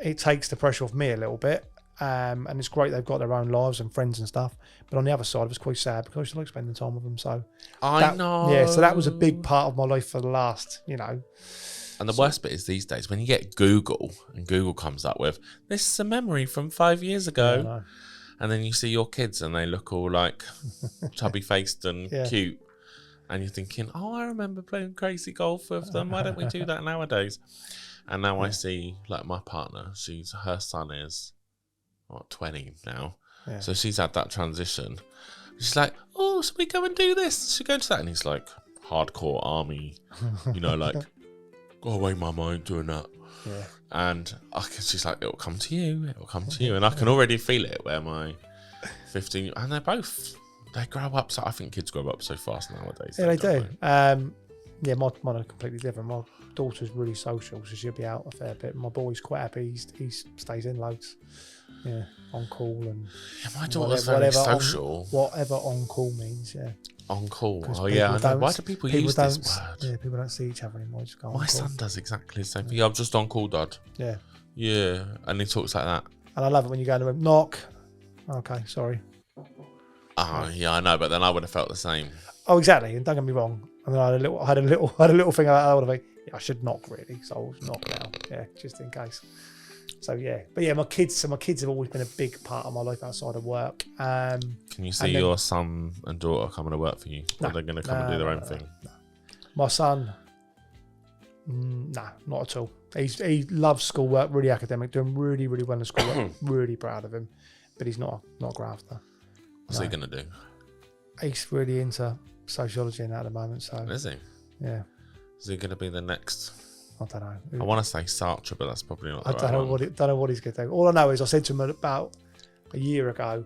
it takes the pressure off me a little bit. And it's great they've got their own lives and friends and stuff, but on the other side, it was quite sad, because I used to like spending time with them. So I know. Yeah, so that was a big part of my life for the last, And the worst bit is these days when you get Google, and Google comes up with, this is a memory from 5 years ago. Yeah, and then you see your kids and they look all like chubby faced and cute. And you're thinking, oh, I remember playing crazy golf with them. Why don't we do that nowadays? And now I see, like, my partner, her son is 20 now. Yeah. So she's had that transition. She's like, oh, so we go and do this. Should we go to that? And he's like, hardcore army, like, go away, mum, I ain't doing that. Yeah. And she's like, it'll come to you. And I can already feel it where my 15, and they grow up. So I think kids grow up so fast nowadays. Yeah, they do. Yeah, mine are completely different. My daughter's really social, so she'll be out a fair bit. My boy's quite happy. He stays in loads. Yeah, on call and my daughter's very social. Whatever on call means, yeah. On call. 'Cause Oh yeah, I people know. don't- Why do people people use don't, this word? Yeah, people don't see each other anymore. Just go on My call. son does exactly the same thing. Yeah, I'm just on call, Dad. Yeah, Yeah, and he talks like that. and I love it when you go in the room. Knock. Okay, sorry. Oh yeah, I know, but then I would have felt the same. Oh, exactly. And don't get me wrong. And then I had a little thing about that. I would have been, yeah, I should knock really. So I'll knock now. Yeah, just in case. So yeah, but yeah, my kids have always been a big part of my life outside of work. Can you see and then- your son and daughter coming to work for you? Or No, are they going to come and do their own thing? No. My son, nah, not at all. He loves schoolwork, really academic, doing really, really well in schoolwork. Really proud of him, but he's not a grafter. What's he going to do? He's really into sociology and that at the moment. So Is he? yeah, Is he going to be the next? I don't know. I want to say Sartre, but that's probably not the I right don't know one. don't know what he's going to do. All I know is I said to him about a year ago,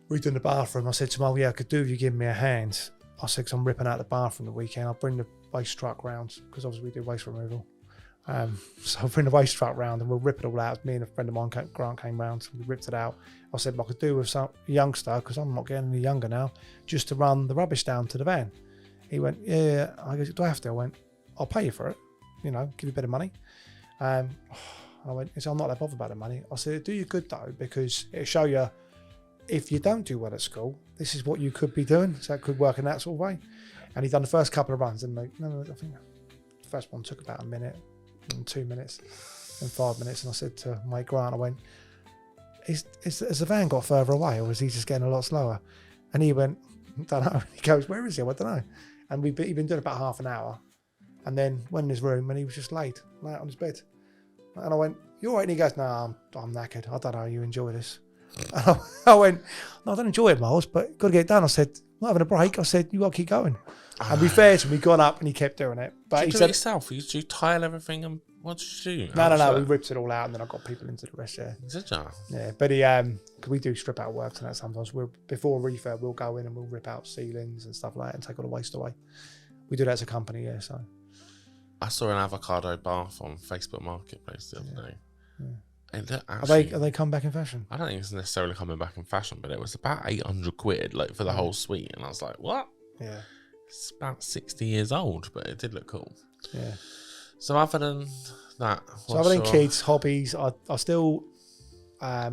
we were in the bathroom. I said to him, "Oh yeah, I could do if you give me a hand." I said, "Cause I'm ripping out the bathroom the weekend. I'll bring the waste truck round because obviously we do waste removal. So I'll bring the waste truck round and we'll rip it all out." Me and a friend of mine, Grant, came round. We ripped it out. I said, "I could do with some youngster because I'm not getting any younger now, just to run the rubbish down to the van." He went, "Yeah." I go, "Do I have to?" I went, "I'll pay you for it. You know, give you a bit of money." I went, "I'm not that bothered about the money." I said, "Do you good though, because it'll show you if you don't do well at school, this is what you could be doing. So it could work in that sort of way." And he'd done the first couple of runs, and I think the first one took about a minute, and 2 minutes, and 5 minutes. And I said to my Grant, I went, has the van got further away, or is he just getting a lot slower? And he went, "I don't know." He goes, "Where is he?" I went, "I don't know." And he'd been doing about half an hour. And then went in his room and he was just laid on his bed. And I went, "You all right?" And he goes, "No, I'm knackered. I don't know. You enjoy this." And I went, "No, I don't enjoy it, Miles, but got to get it done." I said, "Not having a break." I said, "You got to keep going." And be fair to him, he got up and he kept doing it. But Did he you do said, it yourself? Did you tile everything and what did you do? No. We ripped it all out and then I got people into the rest. Yeah, Did you? yeah. But cause we do strip out works and that sometimes. Before a refurb, we'll go in and we'll rip out ceilings and stuff like that and take all the waste away. We do that as a company, yeah. So. I saw an avocado bath on Facebook Marketplace the other day. Yeah. And that Are actually, they come back in fashion? I don't think it's necessarily coming back in fashion, but it was about 800 quid like for the whole suite. And I was like, what? Yeah, It's about 60 years old, but it did look cool. yeah. So other than that, So other than kids, hobbies, I still I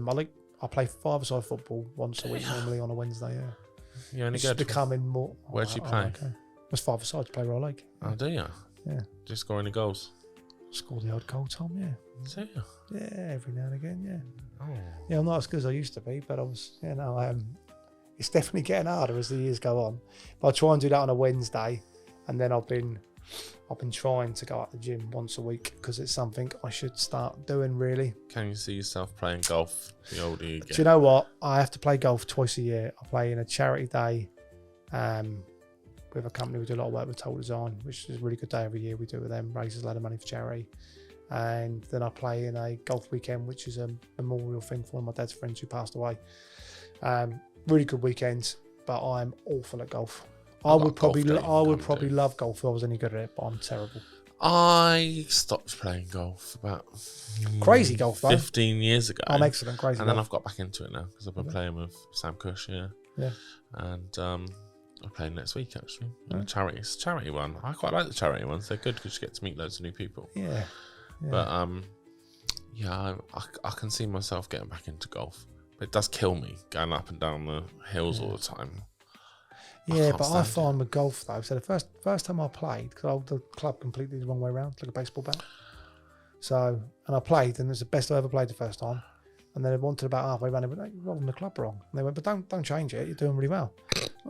play five-a-side football once a week normally on a Wednesday. Yeah, you're only it's good. becoming more. Where do you play? Okay. It's five-a-side to play where I like. Oh, do you? Yeah. Do you score any goals? Score the odd goal, Tom. Yeah, Do you? yeah. Every now and again, yeah. Oh. Yeah, I'm not as good as I used to be, but I was. It's definitely getting harder as the years go on. But I try and do that on a Wednesday, and then I've been trying to go at the gym once a week because it's something I should start doing really. Can you see yourself playing golf the older you get? Do you know what? I have to play golf twice a year. I play in a charity day with a company we do a lot of work with, Total Design, which is a really good day every year. We do it with them, raises a lot of money for charity. And then I play in a golf weekend, which is a memorial thing for one of my dad's friends who passed away. Really good weekends, but I'm awful at golf. I would probably love golf if I was any good at it, but I'm terrible. I stopped playing golf about Crazy golf, though. 15 years ago. I'm excellent, crazy And then golf. I've got back into it now because I've been playing with Sam Cush, yeah. And I'm playing next week actually. It's a charity one. I quite like the charity ones. They're good because you get to meet loads of new people. Yeah. But I can see myself getting back into golf. But it does kill me going up and down the hills all the time. Yeah, can't but I stand find with golf though, so the first time I played, because I held the club completely the wrong way around, like a baseball bat. So, and I played, and it was the best I ever played the first time. And then I wanted about halfway around, they went, "No, you're rolling the club wrong." And they went, "But don't change it, you're doing really well."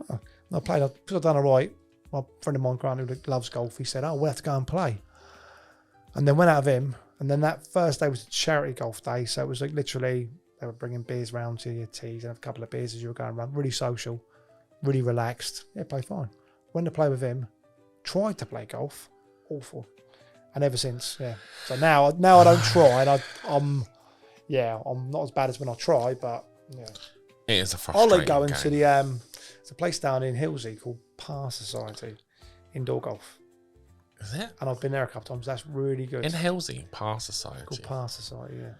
And I played, because I'd done all right. My friend of mine, Grant, who loves golf, he said, "Oh, we'll have to go and play." And then went out of him, and then that first day was a charity golf day, so it was like literally, they were bringing beers round to your tees and have a couple of beers as you were going around, really social. Really relaxed. Yeah, play fine. Went to play with him. Tried to play golf. Awful. And ever since, yeah. So now I don't try. And I'm not as bad as when I try, but yeah. It is a I frustrating like going game. to it's a place down in Hillsey called Par Society, indoor golf. Is it? And I've been there a couple of times. That's really good. In Hillsey, Par Society. It's called Par Society, yeah.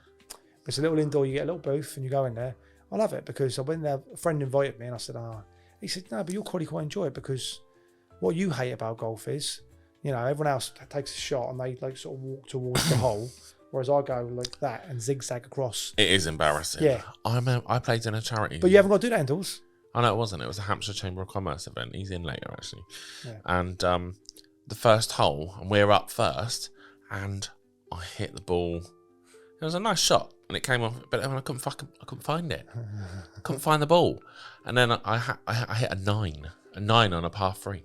It's a little indoor, you get a little booth and you go in there. I love it because I went there, a friend invited me and I said, He said, no, but you'll probably quite enjoy it because what you hate about golf is, you know, everyone else takes a shot and they like sort of walk towards the hole, whereas I go like that and zigzag across. It is embarrassing. Yeah. I played in a charity. But you haven't got to do that indoors. Oh, no, it wasn't. It was a Hampshire Chamber of Commerce event. He's in later, actually. Yeah. And the first hole, and we're up first, and I hit the ball. It was a nice shot, and it came off, but I couldn't find it. I couldn't find the ball. And then I hit a 9 on a par 3.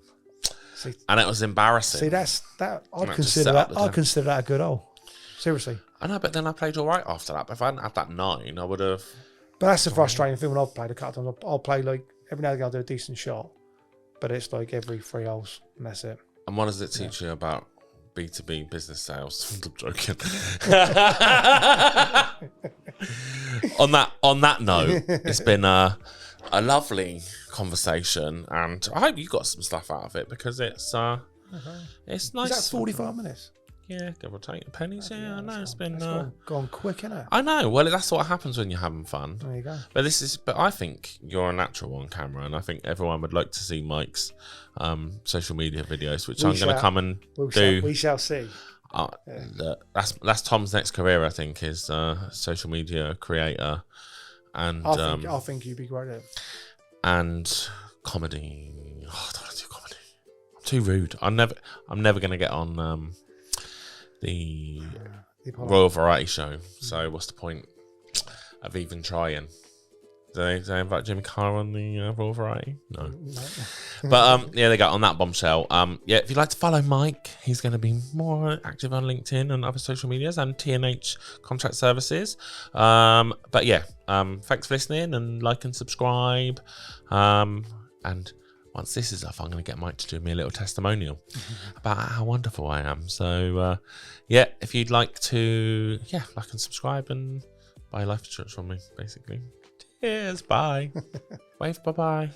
See, and it was embarrassing. See, that. And I'd I just consider set up that. the I'd ten. consider that a good hole. Seriously. I know, but then I played all right after that. But if I hadn't had that 9, I would have... But that's the frustrating thing when I've played a couple of times. I'll play like every now and again I'll do a decent shot, but it's like every 3 holes and that's it. And what does it teach you about B2B business sales? I'm joking. on that note, it's been a lovely conversation, and I hope you got some stuff out of it because it's nice. Is that 45 minutes? Yeah, give or take pennies. Yeah, I know it's been gone quick, isn't it? I know. Well, that's what happens when you're having fun. There you go. But I think you're a natural on camera, and I think everyone would like to see Mike's social media videos, which I'm going to come and do. We shall see. That's Tom's next career, I think, is social media creator, and I think you'd be great at it. And comedy. Oh, I don't want to do comedy. I'm too rude. I'm never going to get on the Royal Variety Show. So what's the point of even trying? Do they invite Jimmy Carr on the Royal Variety? No. But yeah, they got on that bombshell. Yeah, if you'd like to follow Mike, he's going to be more active on LinkedIn and other social medias and T&H Contract Services. But yeah, thanks for listening and like and subscribe. And once this is off, I'm going to get Mike to do me a little testimonial about how wonderful I am. So yeah, if you'd like to, like and subscribe and buy life insurance from me, basically. Cheers, bye. Wave, bye-bye.